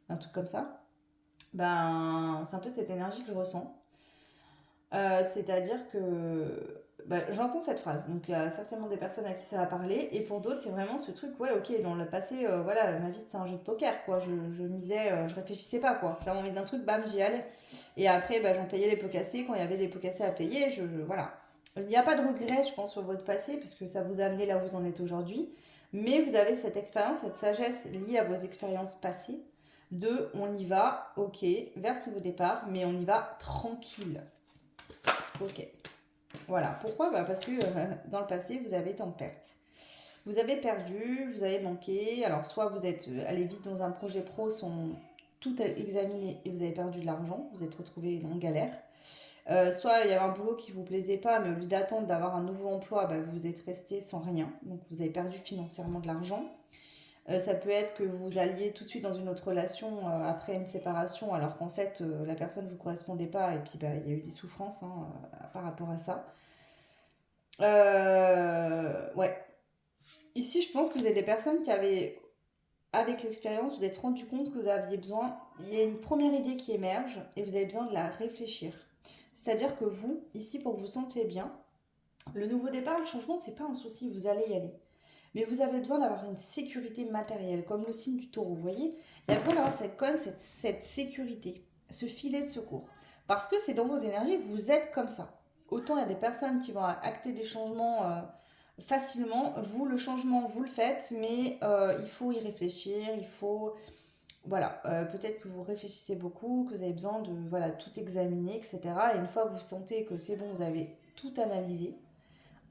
un truc comme ça. Ben, c'est un peu cette énergie que je ressens. C'est-à-dire que bah, j'entends cette phrase, donc il y a certainement des personnes à qui ça va parler, et pour d'autres c'est vraiment ce truc, ouais ok, dans le passé, voilà, ma vie c'était un jeu de poker, quoi, je misais, je réfléchissais pas, quoi, j'avais envie d'un truc, bam, j'y allais, et après bah, j'en payais les pots cassés, quand il y avait des pots cassés à payer, voilà. Il n'y a pas de regret, je pense, sur votre passé, puisque ça vous a amené là où vous en êtes aujourd'hui, mais vous avez cette expérience, cette sagesse liée à vos expériences passées, de on y va, ok, vers ce nouveau départ, mais on y va tranquille. Ok. Voilà. Pourquoi? Bah parce que dans le passé, vous avez tant de pertes. Vous avez perdu, vous avez manqué. Alors, soit vous êtes allé vite dans un projet pro sans tout examiner et vous avez perdu de l'argent, vous êtes retrouvé en galère. Soit il y avait un boulot qui vous plaisait pas, mais au lieu d'attendre d'avoir un nouveau emploi, bah, vous êtes resté sans rien. Donc, vous avez perdu financièrement de l'argent. Ça peut être que vous alliez tout de suite dans une autre relation après une séparation, alors qu'en fait, la personne ne vous correspondait pas, et puis bah, il y a eu des souffrances hein, par rapport à ça. Ouais. Ici, je pense que vous êtes des personnes qui avaient, avec l'expérience, vous êtes rendu compte que vous aviez besoin, il y a une première idée qui émerge, et vous avez besoin de la réfléchir. C'est-à-dire que vous, ici, pour que vous sentiez bien, le nouveau départ, le changement, c'est pas un souci, vous allez y aller. Mais vous avez besoin d'avoir une sécurité matérielle, comme le signe du taureau, vous voyez. Il y a besoin d'avoir quand même cette sécurité, ce filet de secours. Parce que c'est dans vos énergies, vous êtes comme ça. Autant il y a des personnes qui vont acter des changements facilement. Vous, le changement, vous le faites, mais il faut y réfléchir, il faut... Voilà, peut-être que vous réfléchissez beaucoup, que vous avez besoin de voilà, tout examiner, etc. Et une fois que vous sentez que c'est bon, vous avez tout analysé,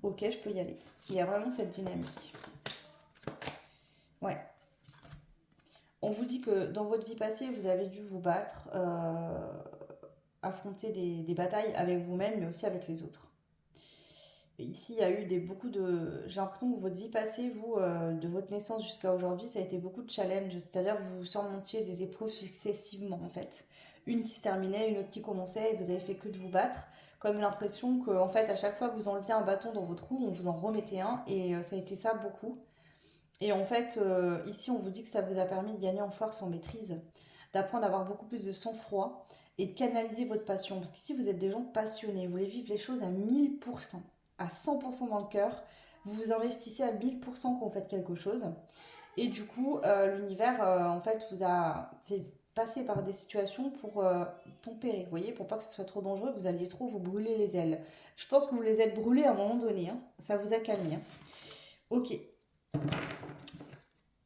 ok, je peux y aller. Il y a vraiment cette dynamique. Ouais. On vous dit que dans votre vie passée, vous avez dû vous battre, affronter des batailles avec vous-même, mais aussi avec les autres. Ici, il y a eu beaucoup de... J'ai l'impression que votre vie passée, vous, de votre naissance jusqu'à aujourd'hui, ça a été beaucoup de challenges. C'est-à-dire que vous surmontiez des épreuves successivement, en fait. Une qui se terminait, une autre qui commençait, et vous avez fait que de vous battre. Comme l'impression que, en fait, à chaque fois que vous enleviez un bâton dans votre roue, on vous en remettait un. Et ça a été ça beaucoup. Et en fait, ici, on vous dit que ça vous a permis de gagner en force, en maîtrise, d'apprendre à avoir beaucoup plus de sang-froid et de canaliser votre passion. Parce qu'ici, vous êtes des gens passionnés, vous voulez vivre les choses à 1000%, à 100% dans le cœur. Vous vous investissez à 1000% quand vous faites quelque chose. Et du coup, l'univers, en fait, vous a fait passer par des situations pour tempérer, vous voyez, pour pas que ce soit trop dangereux, que vous alliez trop vous brûler les ailes. Je pense que vous les êtes brûlés à un moment donné, hein. Ça vous a calmé, hein. Ok,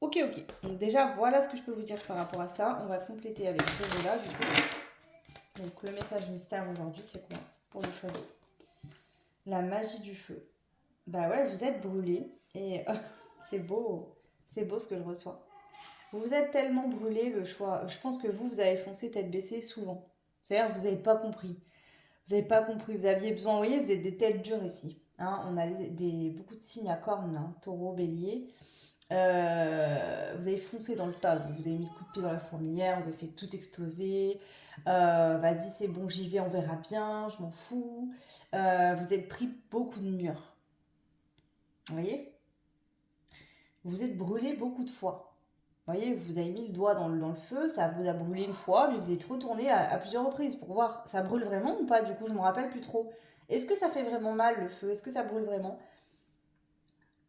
ok. Donc déjà, voilà ce que je peux vous dire par rapport à ça. On va compléter avec ce jeu-là, du coup. Donc le message mystère aujourd'hui, c'est quoi pour le choix d'eau? La magie du feu. Bah ouais, vous êtes brûlé et c'est beau. C'est beau ce que je reçois. Vous êtes tellement brûlé, le choix. Je pense que vous avez foncé tête baissée souvent. C'est-à-dire que vous n'avez pas compris. Vous n'avez pas compris. Vous aviez besoin, vous voyez, vous êtes des têtes dures ici. Hein, on a beaucoup de signes à cornes, hein, taureau, bélier. Vous avez foncé dans le tas, vous avez mis le coup de pied dans la fourmilière, vous avez fait tout exploser. Vas-y, c'est bon, j'y vais, on verra bien, je m'en fous. Vous êtes pris beaucoup de murs. Vous voyez? Vous êtes brûlé beaucoup de fois. Vous voyez, vous avez mis le doigt dans le feu, ça vous a brûlé une fois, mais vous êtes retourné à plusieurs reprises pour voir ça brûle vraiment ou pas. Du coup, je me rappelle plus trop. Est-ce que ça fait vraiment mal le feu? Est-ce que ça brûle vraiment?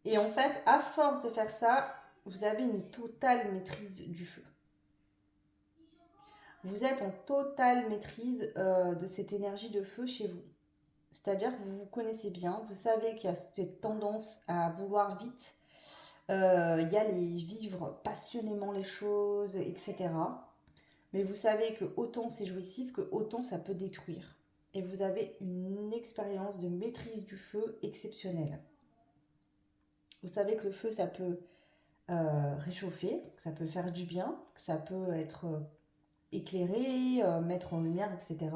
Et en fait, à force de faire ça, vous avez une totale maîtrise du feu. Vous êtes en totale maîtrise de cette énergie de feu chez vous. C'est-à-dire que vous vous connaissez bien, vous savez qu'il y a cette tendance à vouloir vite, y aller, vivre passionnément les choses, etc. Mais vous savez que autant c'est jouissif, que autant ça peut détruire. Et vous avez une expérience de maîtrise du feu exceptionnelle. Vous savez que le feu, ça peut réchauffer, que ça peut faire du bien, que ça peut être éclairer, mettre en lumière, etc.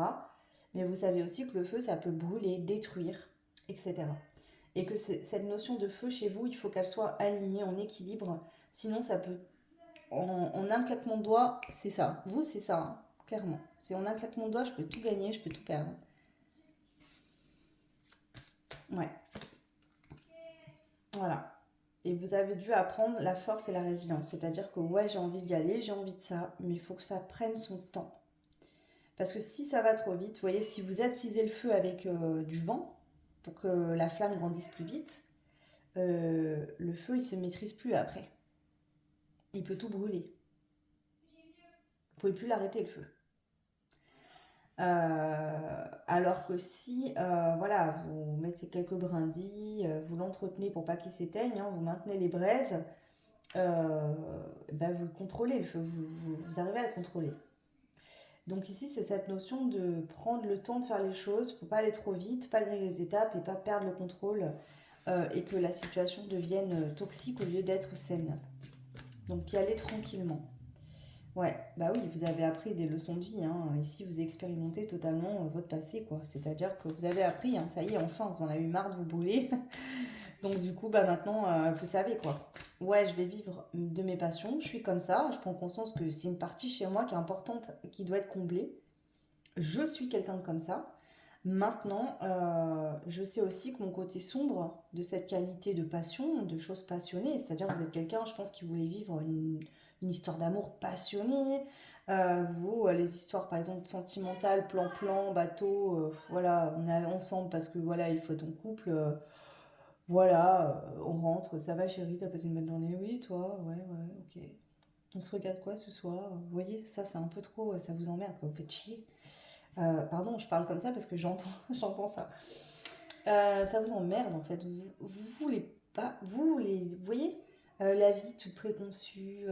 Mais vous savez aussi que le feu, ça peut brûler, détruire, etc. Et que cette notion de feu chez vous, il faut qu'elle soit alignée, en équilibre. Sinon, ça peut, en un claquement de doigts, c'est ça. Vous, c'est ça, hein, clairement. C'est en un claquement de doigts, je peux tout gagner, je peux tout perdre. Ouais, voilà. Et vous avez dû apprendre la force et la résilience. C'est-à-dire que ouais, j'ai envie d'y aller, j'ai envie de ça, mais il faut que ça prenne son temps. Parce que si ça va trop vite, vous voyez, si vous attisez le feu avec du vent pour que la flamme grandisse plus vite, le feu, il se maîtrise plus après. Il peut tout brûler. Vous pouvez plus l'arrêter, le feu. Alors que si, voilà, vous mettez quelques brindilles, vous l'entretenez pour pas qu'il s'éteigne, hein, vous maintenez les braises, ben vous le contrôlez, le feu, vous arrivez à le contrôler. Donc ici, c'est cette notion de prendre le temps de faire les choses pour pas aller trop vite, pas griller les étapes et pas perdre le contrôle et que la situation devienne toxique au lieu d'être saine. Donc y aller tranquillement. Ouais, bah oui, vous avez appris des leçons de vie, hein. Ici, vous expérimentez totalement votre passé, quoi. C'est-à-dire que vous avez appris, hein, ça y est, enfin, vous en avez eu marre de vous brûler. Donc du coup, bah maintenant, vous savez, quoi. Ouais, je vais vivre de mes passions, je suis comme ça, je prends conscience que c'est une partie chez moi qui est importante, qui doit être comblée. Je suis quelqu'un de comme ça. Maintenant, je sais aussi que mon côté sombre de cette qualité de passion, de choses passionnées, c'est-à-dire que vous êtes quelqu'un, je pense, qui voulait vivre une histoire d'amour passionnée. Vous, les histoires, par exemple, sentimentales, plan-plan, bateau, voilà, on est ensemble parce que voilà, il faut être en couple. Voilà, on rentre, ça va chérie, t'as passé une bonne journée? Oui, toi? Ouais, ok. On se regarde quoi ce soir? Vous voyez, ça c'est un peu trop, ça vous emmerde, quoi, vous faites chier. Pardon, je parle comme ça parce que j'entends, j'entends ça. Ça vous emmerde en fait. Vous voulez pas, vous voyez, la vie toute préconçue,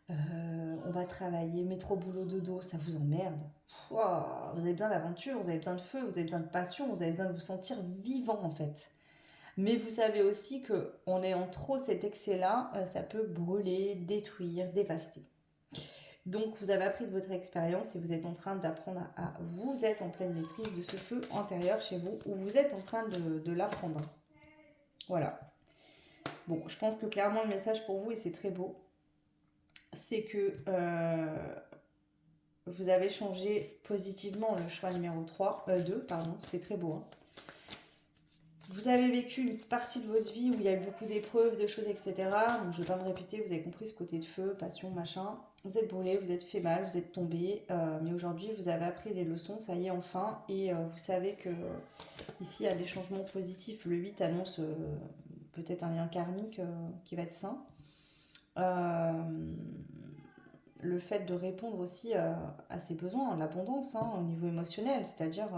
on va travailler, métro, boulot, dodo, ça vous emmerde. Pouah, vous avez besoin d'aventure, vous avez besoin de feu, vous avez besoin de passion, vous avez besoin de vous sentir vivant en fait. Mais vous savez aussi que en ayant trop cet excès-là, ça peut brûler, détruire, dévaster. Donc vous avez appris de votre expérience et vous êtes en train d'apprendre vous êtes en pleine maîtrise de ce feu intérieur chez vous ou vous êtes en train de l'apprendre. Voilà. Bon, je pense que clairement le message pour vous, et c'est très beau, c'est que vous avez changé positivement le choix numéro 2, pardon, c'est très beau. Hein. Vous avez vécu une partie de votre vie où il y a eu beaucoup d'épreuves, de choses, etc. Donc je ne vais pas me répéter, vous avez compris ce côté de feu, passion, machin. Vous êtes brûlé, vous êtes fait mal, vous êtes tombé. Mais aujourd'hui, vous avez appris des leçons, ça y est, enfin. Et vous savez que ici, il y a des changements positifs. Le 8 annonce peut-être un lien karmique qui va être sain. Le fait de répondre aussi à ses besoins, l'abondance hein, au niveau émotionnel. C'est-à-dire,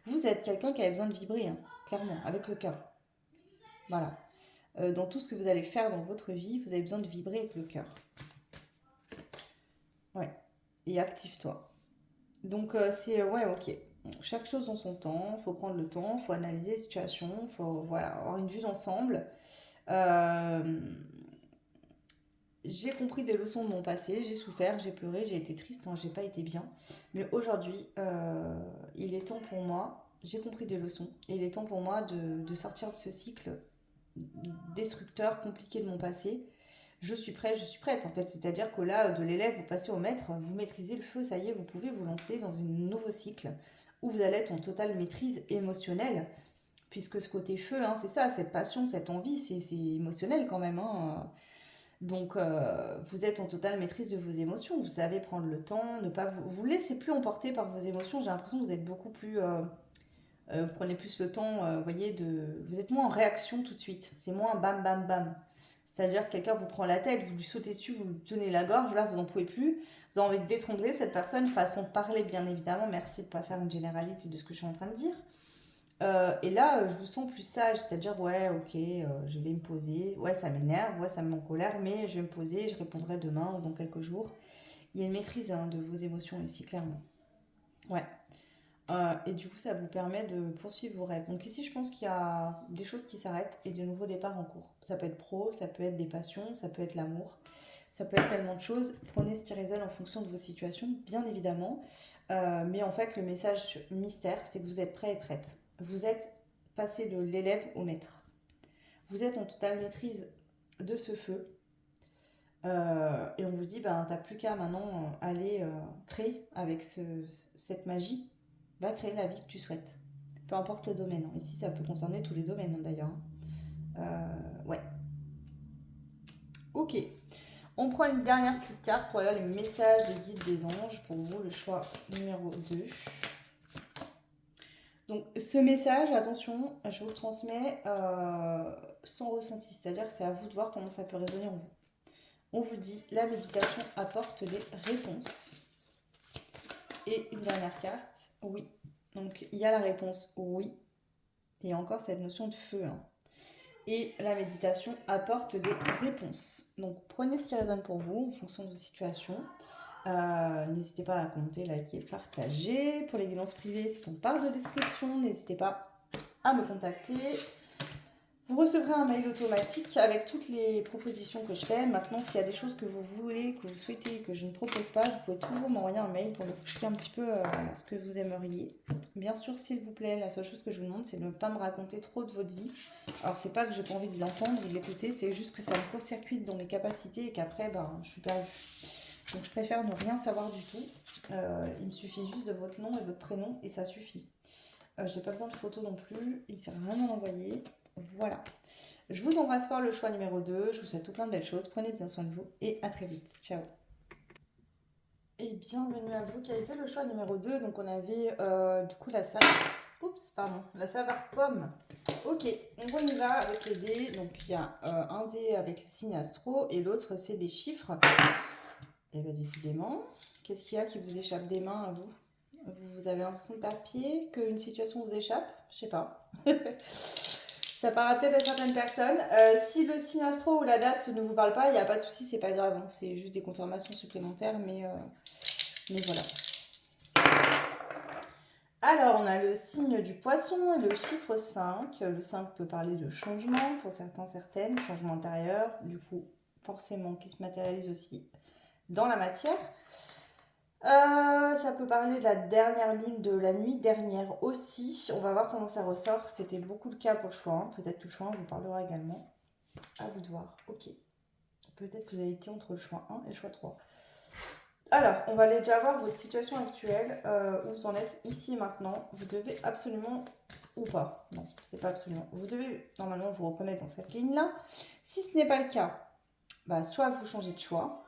vous êtes quelqu'un qui a besoin de vibrer, hein, clairement, avec le cœur. Voilà. Dans tout ce que vous allez faire dans votre vie, vous avez besoin de vibrer avec le cœur. Ouais. Et active-toi. Donc, c'est... ouais, ok. Chaque chose en son temps, il faut prendre le temps, il faut analyser les situations, il faut voilà, avoir une vue d'ensemble. J'ai compris des leçons de mon passé, j'ai souffert, j'ai pleuré, j'ai été triste, hein, j'ai pas été bien. Mais aujourd'hui, il est temps pour moi, j'ai compris des leçons, et il est temps pour moi de sortir de ce cycle destructeur, compliqué de mon passé. Je suis prête, je suis prête en fait. C'est-à-dire que là, de l'élève, vous passez au maître, vous maîtrisez le feu, ça y est, vous pouvez vous lancer dans un nouveau cycle où vous allez être en totale maîtrise émotionnelle. Puisque ce côté feu, hein, c'est ça, cette passion, cette envie, c'est émotionnel quand même. Hein. Donc, vous êtes en totale maîtrise de vos émotions. Vous savez prendre le temps, ne pas vous laissez plus emporter par vos émotions. J'ai l'impression que vous êtes beaucoup plus vous prenez plus le temps, voyez, vous êtes moins en réaction tout de suite. C'est moins bam bam bam. C'est-à-dire que quelqu'un vous prend la tête, vous lui sautez dessus, vous lui tenez la gorge, là vous n'en pouvez plus. Vous avez envie d'étrangler cette personne, façon de parler bien évidemment. Merci de ne pas faire une généralité de ce que je suis en train de dire. Et là, je vous sens plus sage, c'est-à-dire, ouais, ok, je vais me poser. Ouais, ça m'énerve, ouais, ça me met en colère, mais je vais me poser, je répondrai demain ou dans quelques jours. Il y a une maîtrise hein, de vos émotions ici, clairement. Ouais. Et du coup, ça vous permet de poursuivre vos rêves. Donc ici, je pense qu'il y a des choses qui s'arrêtent et de nouveaux départs en cours. Ça peut être pro, ça peut être des passions, ça peut être l'amour, ça peut être tellement de choses. Prenez ce qui résonne en fonction de vos situations, bien évidemment. Mais en fait, le message mystère, c'est que vous êtes prêt et prête. Vous êtes passé de l'élève au maître. Vous êtes en totale maîtrise de ce feu. Et on vous dit, ben, t'as plus qu'à maintenant aller créer avec cette magie. Va créer la vie que tu souhaites. Peu importe le domaine. Hein. Ici, ça peut concerner tous les domaines hein, d'ailleurs. Ouais. Ok. On prend une dernière petite carte pour aller les messages des guides des anges. Pour vous, le choix numéro 2. Donc, ce message, attention, je vous le transmets sans ressenti. C'est-à-dire que c'est à vous de voir comment ça peut résonner en vous. On vous dit, la méditation apporte des réponses. Et une dernière carte, oui. Donc, il y a la réponse oui. Et encore cette notion de feu. Hein. Et la méditation apporte des réponses. Donc, prenez ce qui résonne pour vous en fonction de vos situations. N'hésitez pas à commenter, liker, partager. Pour les guidances privées, c'est en barre de description. N'hésitez pas à me contacter. Vous recevrez un mail automatique avec toutes les propositions que je fais. Maintenant, s'il y a des choses que vous voulez, que vous souhaitez, que je ne propose pas, vous pouvez toujours m'envoyer un mail pour m'expliquer un petit peu ce que vous aimeriez. Bien sûr, s'il vous plaît, la seule chose que je vous demande, c'est de ne pas me raconter trop de votre vie. Alors, c'est pas que j'ai pas envie de l'entendre ou de l'écouter, c'est juste que ça me court-circuite dans mes capacités et qu'après, ben, je suis perdue. Donc, je préfère ne rien savoir du tout. Il me suffit juste de votre nom et votre prénom et ça suffit. J'ai pas besoin de photos non plus, il ne sert à rien d'en envoyer. Voilà. Je vous embrasse fort le choix numéro 2. Je vous souhaite tout plein de belles choses. Prenez bien soin de vous et à très vite. Ciao. Et bienvenue à vous qui avez fait le choix numéro 2. Donc on avait du coup la saveur... Oups, pardon. La saveur pomme. Ok, donc on y va avec les dés. Donc il y a un dé avec les signes astro et l'autre c'est des chiffres. Et bien décidément, qu'est-ce qu'il y a qui vous échappe des mains à vous? Vous avez l'impression de perdre pied, qu'une situation vous échappe? Je sais pas. Ça parlera peut-être à certaines personnes. Si le signe astro ou la date ne vous parle pas, il n'y a pas de souci, c'est pas grave. Hein. C'est juste des confirmations supplémentaires, mais voilà. Alors, on a le signe du poisson et le chiffre 5. Le 5 peut parler de changement pour certains, certaines, changement intérieur, du coup, forcément, qui se matérialise aussi dans la matière. Ça peut parler de la dernière lune de la nuit dernière aussi. On va voir comment ça ressort. C'était beaucoup le cas pour le choix 1. Peut-être que le choix 1 vous parlera également. À vous de voir. Ok. Peut-être que vous avez été entre le choix 1 et le choix 3. Alors, on va aller déjà voir votre situation actuelle, où vous en êtes ici et maintenant. Vous devez absolument, ou pas, non, c'est pas absolument. Vous devez normalement vous reconnaître dans cette ligne-là. Si ce n'est pas le cas, bah, soit vous changez de choix,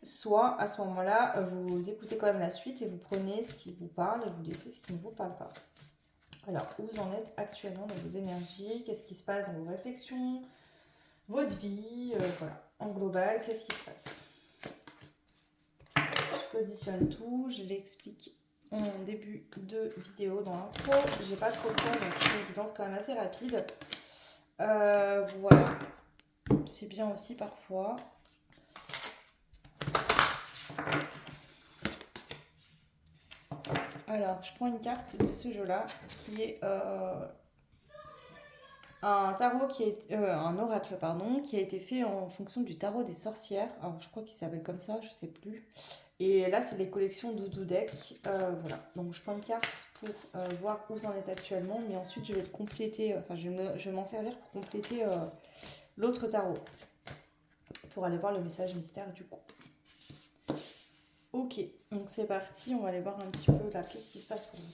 soit à ce moment-là, vous écoutez quand même la suite et vous prenez ce qui vous parle et vous laissez ce qui ne vous parle pas. Alors, où vous en êtes actuellement dans vos énergies? Qu'est-ce qui se passe dans vos réflexions? Votre vie, voilà. En global, qu'est-ce qui se passe? Je positionne tout, je l'explique en début de vidéo dans l'intro. J'ai pas trop de temps, donc je fais une guidance quand même assez rapide. Voilà. C'est bien aussi parfois. Alors, je prends une carte de ce jeu-là qui est un tarot qui est un oracle pardon, qui a été fait en fonction du tarot des sorcières. Alors, je crois qu'il s'appelle comme ça, je sais plus. Et là, c'est les collections Doudou Deck. Voilà. Donc, je prends une carte pour voir où vous en êtes actuellement, mais ensuite, je vais le compléter. Enfin, je vais m'en servir pour compléter l'autre tarot, pour aller voir le message mystère du coup. Ok, donc c'est parti. On va aller voir un petit peu là, qu'est-ce qui se passe pour vous.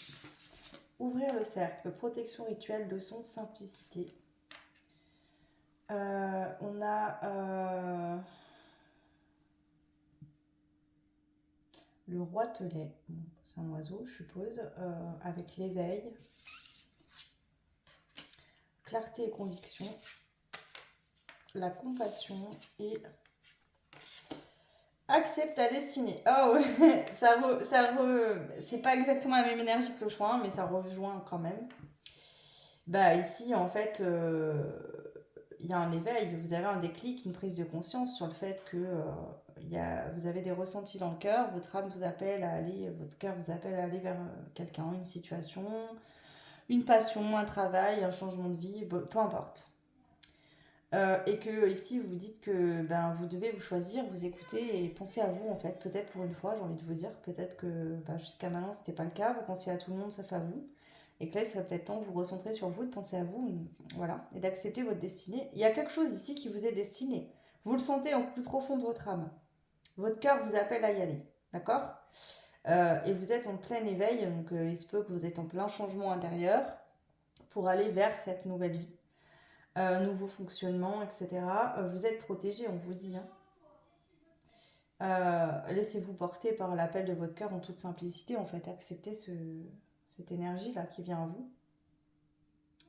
Ouvrir le cercle, protection rituelle, leçon, simplicité. On a le roi telet, bon, c'est un oiseau je suppose, avec l'éveil, clarté et conviction, la compassion et accepte ta destinée. Oh ouais, c'est pas exactement la même énergie que le choix, mais ça rejoint quand même. Bah ici en fait, il y a un éveil, vous avez un déclic, une prise de conscience sur le fait que vous avez des ressentis dans le cœur, votre âme vous appelle à aller, votre cœur vous appelle à aller vers quelqu'un, une situation, une passion, un travail, un changement de vie, peu importe. Et que ici vous dites que ben, vous devez vous choisir, vous écouter et penser à vous en fait, peut-être pour une fois, j'ai envie de vous dire, peut-être que ben, jusqu'à maintenant c'était pas le cas, vous pensiez à tout le monde sauf à vous. Et que là, il serait peut-être temps de vous recentrer sur vous, de penser à vous, voilà, et d'accepter votre destinée. Il y a quelque chose ici qui vous est destiné. Vous le sentez au plus profond de votre âme. Votre cœur vous appelle à y aller, d'accord? Et vous êtes en plein éveil, donc il se peut que vous êtes en plein changement intérieur pour aller vers cette nouvelle vie, nouveau fonctionnement, etc. Vous êtes protégé, on vous dit. Hein. Laissez-vous porter par l'appel de votre cœur en toute simplicité, en fait, acceptez cette énergie-là qui vient à vous.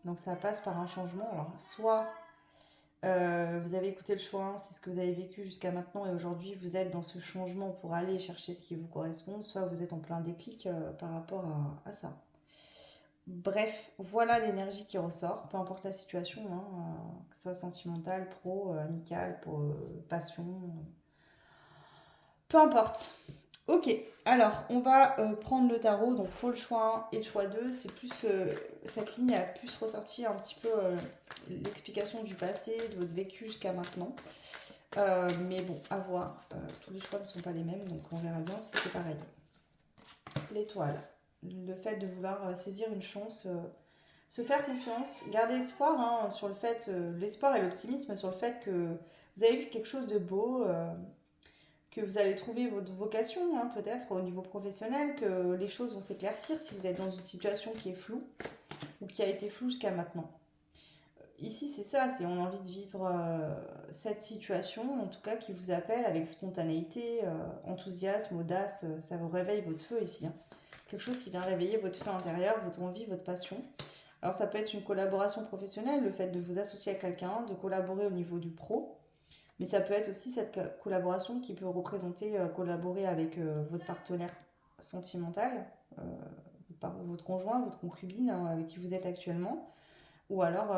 Donc ça passe par un changement. Alors, soit vous avez écouté le choix 1, c'est ce que vous avez vécu jusqu'à maintenant et aujourd'hui vous êtes dans ce changement pour aller chercher ce qui vous correspond, soit vous êtes en plein déclic par rapport à ça. Bref, voilà l'énergie qui ressort, peu importe la situation, hein, que ce soit sentimentale, pro, amicale, passion, peu importe. Ok, alors on va prendre le tarot. Donc pour le choix 1 et le choix 2, c'est plus cette ligne a plus ressorti un petit peu l'explication du passé, de votre vécu jusqu'à maintenant. Mais bon, à voir. Tous les choix ne sont pas les mêmes, donc on verra bien si c'est pareil. L'étoile, le fait de vouloir saisir une chance, se faire confiance, garder espoir hein, sur le fait, l'espoir et l'optimisme sur le fait que vous avez vu quelque chose de beau. Que vous allez trouver votre vocation, hein, peut-être au niveau professionnel, que les choses vont s'éclaircir si vous êtes dans une situation qui est floue ou qui a été floue jusqu'à maintenant. Ici, c'est ça, c'est on a envie de vivre cette situation, en tout cas qui vous appelle avec spontanéité, enthousiasme, audace, ça vous réveille votre feu ici. Hein. Quelque chose qui vient réveiller votre feu intérieur, votre envie, votre passion. Alors ça peut être une collaboration professionnelle, le fait de vous associer à quelqu'un, de collaborer au niveau du pro, mais ça peut être aussi cette collaboration qui peut représenter collaborer avec votre partenaire sentimental, votre conjoint, votre concubine hein, avec qui vous êtes actuellement, ou alors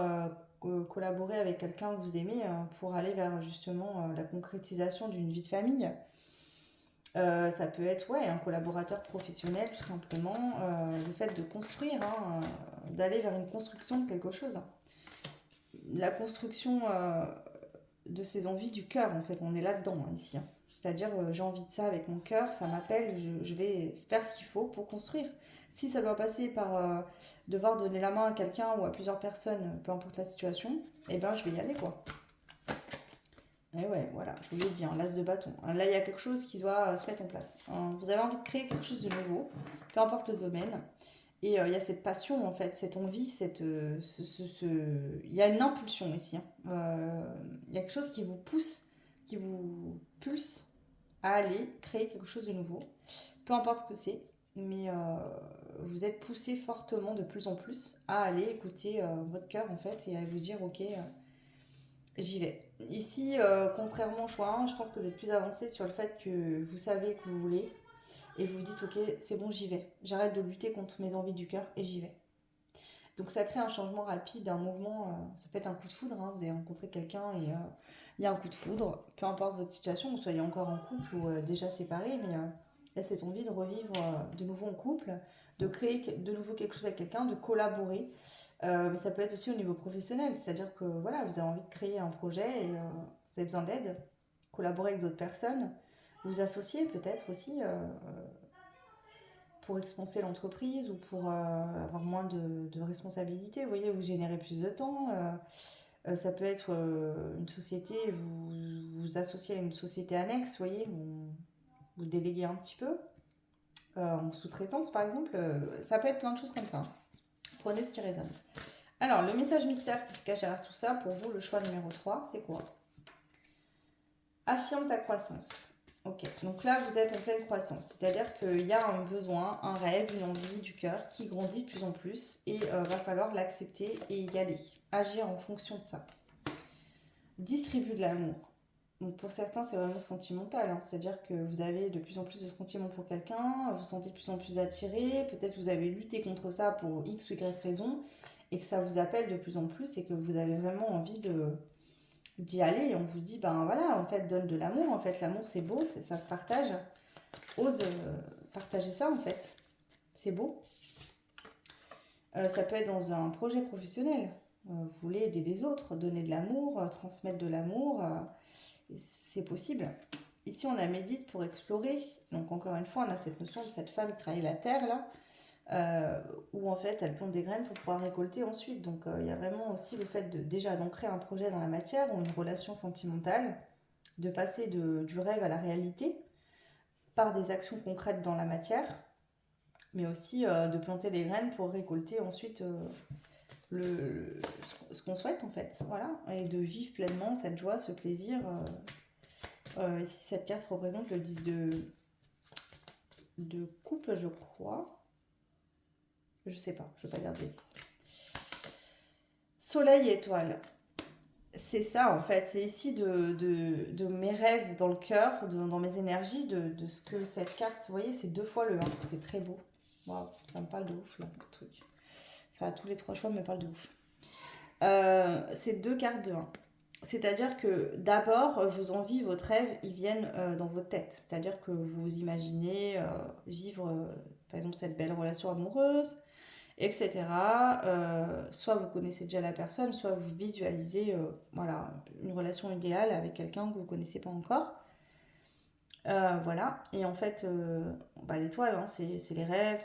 collaborer avec quelqu'un que vous aimez pour aller vers justement la concrétisation d'une vie de famille. Ça peut être ouais, un collaborateur professionnel tout simplement, le fait de construire, hein, d'aller vers une construction de quelque chose. La construction de ses envies du cœur, en fait. On est là-dedans, hein, ici. Hein. C'est-à-dire, j'ai envie de ça avec mon cœur, ça m'appelle, je vais faire ce qu'il faut pour construire. Si ça doit passer par devoir donner la main à quelqu'un ou à plusieurs personnes, peu importe la situation, eh ben je vais y aller quoi. Et ouais, voilà, je vous l'ai dit, l'as de bâton. Là, il y a quelque chose qui doit se mettre en place. Vous avez envie de créer quelque chose de nouveau, peu importe le domaine. Et il y a cette passion, en fait, cette envie, il y a une impulsion ici. Il y a quelque chose qui vous pousse, qui vous pulse à aller créer quelque chose de nouveau. Peu importe ce que c'est, mais vous êtes poussé fortement de plus en plus à aller écouter votre cœur, en fait, et à vous dire, ok, j'y vais. Ici, contrairement au choix 1, je pense que vous êtes plus avancé sur le fait que vous savez que vous voulez et vous vous dites ok, c'est bon, j'y vais. J'arrête de lutter contre mes envies du cœur et j'y vais. Donc ça crée un changement rapide, un mouvement, ça peut être un coup de foudre, vous avez rencontré quelqu'un et il y a un coup de foudre, peu importe votre situation, vous soyez encore en couple ou déjà séparés, mais il y a cette envie de revivre de nouveau en couple, de créer de nouveau quelque chose avec quelqu'un, de collaborer. Mais ça peut être aussi au niveau professionnel, c'est-à-dire que voilà, vous avez envie de créer un projet et vous avez besoin d'aide, collaborer avec d'autres personnes, vous associer peut-être aussi pour expanser l'entreprise ou pour avoir moins de responsabilités. Vous voyez, vous générez plus de temps. Ça peut être une société, vous vous associez à une société annexe, vous voyez, vous déléguez un petit peu. En sous-traitance, par exemple, ça peut être plein de choses comme ça. Prenez ce qui résonne. Alors, le message mystère qui se cache derrière tout ça, pour vous, le choix numéro 3, c'est quoi? Affirme ta croissance. Ok, donc là vous êtes en pleine croissance, c'est-à-dire qu'il y a un besoin, un rêve, une envie du cœur qui grandit de plus en plus et va falloir l'accepter et y aller, agir en fonction de ça. Distribue de l'amour. Donc pour certains c'est vraiment sentimental, c'est-à-dire que vous avez de plus en plus de sentiments pour quelqu'un, vous vous sentez de plus en plus attiré, peut-être vous avez lutté contre ça pour X ou Y raison et que ça vous appelle de plus en plus et que vous avez vraiment envie d'y aller et on vous dit ben voilà en fait donne de l'amour, en fait l'amour c'est beau, ça se partage, ose partager ça en fait, c'est beau. Ça peut être dans un projet professionnel, vous voulez aider les autres, donner de l'amour, transmettre de l'amour, c'est possible. Ici on a médite pour explorer, donc encore une fois on a cette notion de cette femme qui travaille la terre là, où en fait elle plante des graines pour pouvoir récolter ensuite. Donc il y a vraiment aussi le fait déjà d'ancrer un projet dans la matière ou une relation sentimentale, de passer du rêve à la réalité par des actions concrètes dans la matière, mais aussi de planter les graines pour récolter ensuite ce qu'on souhaite en fait, voilà, et de vivre pleinement cette joie, ce plaisir. Ici cette carte représente le 10 de coupe, je crois. Je sais pas, je vais pas dire de bêtises. Soleil et étoile. C'est ça en fait, c'est ici de mes rêves dans le cœur, dans mes énergies, de ce que cette carte, vous voyez, c'est 2 fois le 1, c'est très beau. Waouh, ça me parle de ouf là, le truc. Enfin, tous les 3 choix me parlent de ouf. C'est 2 cartes de 1. C'est-à-dire que d'abord, vos envies, votre rêve, ils viennent dans votre tête. C'est-à-dire que vous imaginez vivre, par exemple, cette belle relation amoureuse, etc. Soit vous connaissez déjà la personne, soit vous visualisez voilà, une relation idéale avec quelqu'un que vous ne connaissez pas encore. Voilà, et en fait, l'étoile, c'est les rêves,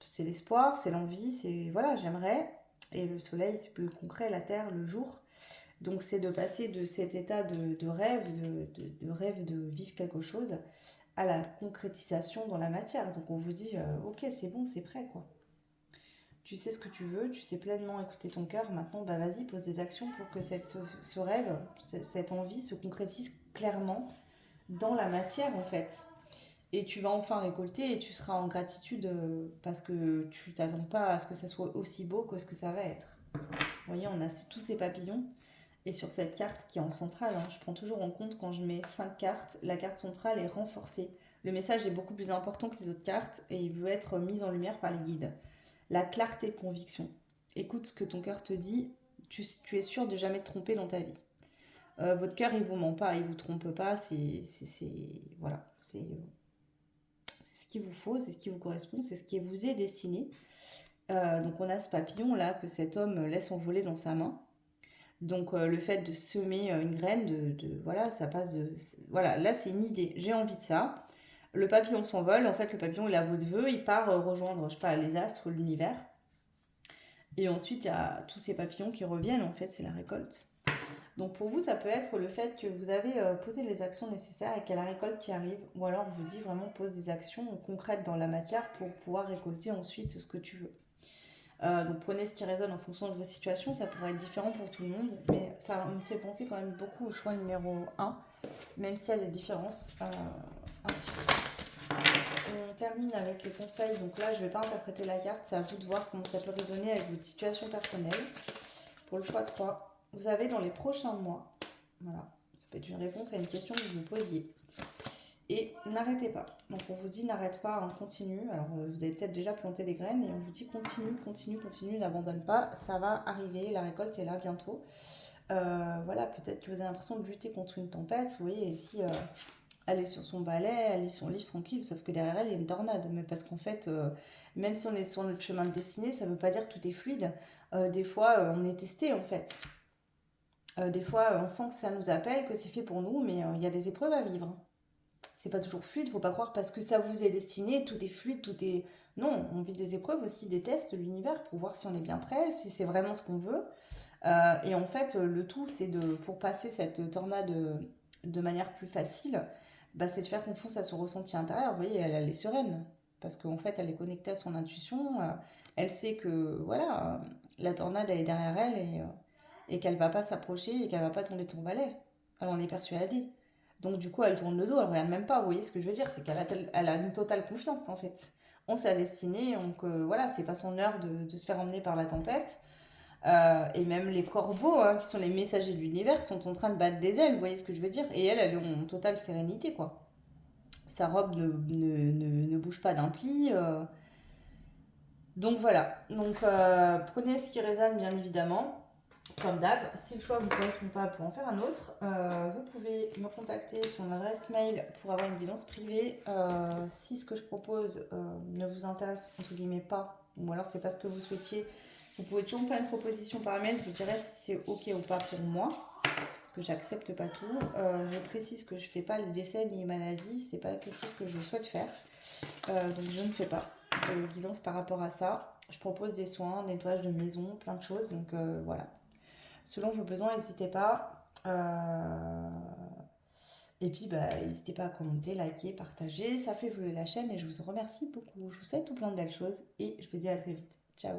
c'est l'espoir, c'est l'envie, c'est voilà, j'aimerais. Et le soleil, c'est plus concret, la terre, le jour. Donc c'est de passer de cet état de rêve, de rêve de vivre quelque chose, à la concrétisation dans la matière. Donc on vous dit, ok, c'est bon, c'est prêt, quoi. Tu sais ce que tu veux, tu sais pleinement écouter ton cœur. Maintenant, bah vas-y, pose des actions pour que ce rêve, cette envie se concrétise clairement dans la matière, en fait. Et tu vas enfin récolter et tu seras en gratitude parce que tu t'attends pas à ce que ça soit aussi beau que ce que ça va être. Vous voyez, on a tous ces papillons. Et sur cette carte qui est en centrale, je prends toujours en compte quand je mets 5 cartes, la carte centrale est renforcée. Le message est beaucoup plus important que les autres cartes et il veut être mis en lumière par les guides. La clarté de conviction. Écoute ce que ton cœur te dit, tu es sûr de jamais te tromper dans ta vie. Votre cœur, il vous ment pas, il vous trompe pas, voilà, c'est ce qu'il vous faut, c'est ce qui vous correspond, c'est ce qui vous est destiné. Donc on a ce papillon là que cet homme laisse envoler dans sa main. Donc le fait de semer une graine, voilà, ça passe de... Voilà, là c'est une idée, j'ai envie de ça. Le papillon s'envole, en fait le papillon il a votre vœu, il part rejoindre, je sais pas, les astres, l'univers. Et ensuite il y a tous ces papillons qui reviennent, en fait c'est la récolte. Donc pour vous, ça peut être le fait que vous avez posé les actions nécessaires et qu'il y a la récolte qui arrive, ou alors on vous dit vraiment pose des actions concrètes dans la matière pour pouvoir récolter ensuite ce que tu veux. Donc prenez ce qui résonne en fonction de vos situations, ça pourrait être différent pour tout le monde, mais ça me fait penser quand même beaucoup au choix numéro un, même s'il y a des différences un petit peu. On termine avec les conseils, donc là je ne vais pas interpréter la carte, c'est à vous de voir comment ça peut résonner avec votre situation personnelle. Pour le choix 3, vous avez dans les prochains mois, voilà, ça peut être une réponse à une question que vous vous posiez. Et n'arrêtez pas. Donc on vous dit n'arrête pas, hein, continue. Alors vous avez peut-être déjà planté des graines et on vous dit continue, continue, continue, n'abandonne pas, ça va arriver, la récolte est là bientôt. Voilà, peut-être que vous avez l'impression de lutter contre une tempête, vous voyez, ici elle est sur son balai, elle est sur son lit tranquille, sauf que derrière elle il y a une tornade. Mais parce qu'en fait, même si on est sur notre chemin de destinée, ça ne veut pas dire que tout est fluide. Des fois on est testé en fait. Des fois on sent que ça nous appelle, que c'est fait pour nous, mais il y a des épreuves à vivre. C'est pas toujours fluide, faut pas croire parce que ça vous est destiné, tout est fluide, tout est... Non, on vit des épreuves aussi, des tests de l'univers pour voir si on est bien prêt, si c'est vraiment ce qu'on veut. Et en fait, le tout, c'est pour passer cette tornade de manière plus facile, bah, c'est de faire confiance à son ressenti intérieur. Vous voyez, elle est sereine parce qu'en fait, elle est connectée à son intuition. Elle sait que, voilà, la tornade, elle est derrière elle et qu'elle va pas s'approcher et qu'elle va pas tomber de son balai. Elle en est persuadée. Donc du coup, elle tourne le dos, elle regarde même pas. Vous voyez ce que je veux dire? C'est elle a une totale confiance en fait. On s'est destiné, donc voilà, c'est pas son heure de se faire emmener par la tempête. Et même les corbeaux, hein, qui sont les messagers de l'univers, sont en train de battre des ailes, vous voyez ce que je veux dire? Et elle est en totale sérénité, quoi. Sa robe ne bouge pas d'un pli. Donc voilà. Donc prenez ce qui résonne, bien évidemment. Comme d'hab, si le choix ne vous correspond pas pour en faire un autre, vous pouvez me contacter sur mon adresse mail pour avoir une guidance privée. Si ce que je propose ne vous intéresse entre guillemets pas, ou alors c'est pas ce que vous souhaitiez, vous pouvez toujours me faire une proposition par mail. Je vous dirai si c'est ok ou pas pour moi, parce que j'accepte pas tout. Je précise que je fais pas les décès ni les maladies, c'est pas quelque chose que je souhaite faire, donc je ne fais pas de guidance par rapport à ça. Je propose des soins, nettoyage de maison, plein de choses, donc voilà. Selon vos besoins, n'hésitez pas. Et puis, bah, n'hésitez pas à commenter, liker, partager. Ça fait évoluer la chaîne et je vous en remercie beaucoup. Je vous souhaite tout plein de belles choses et je vous dis à très vite. Ciao.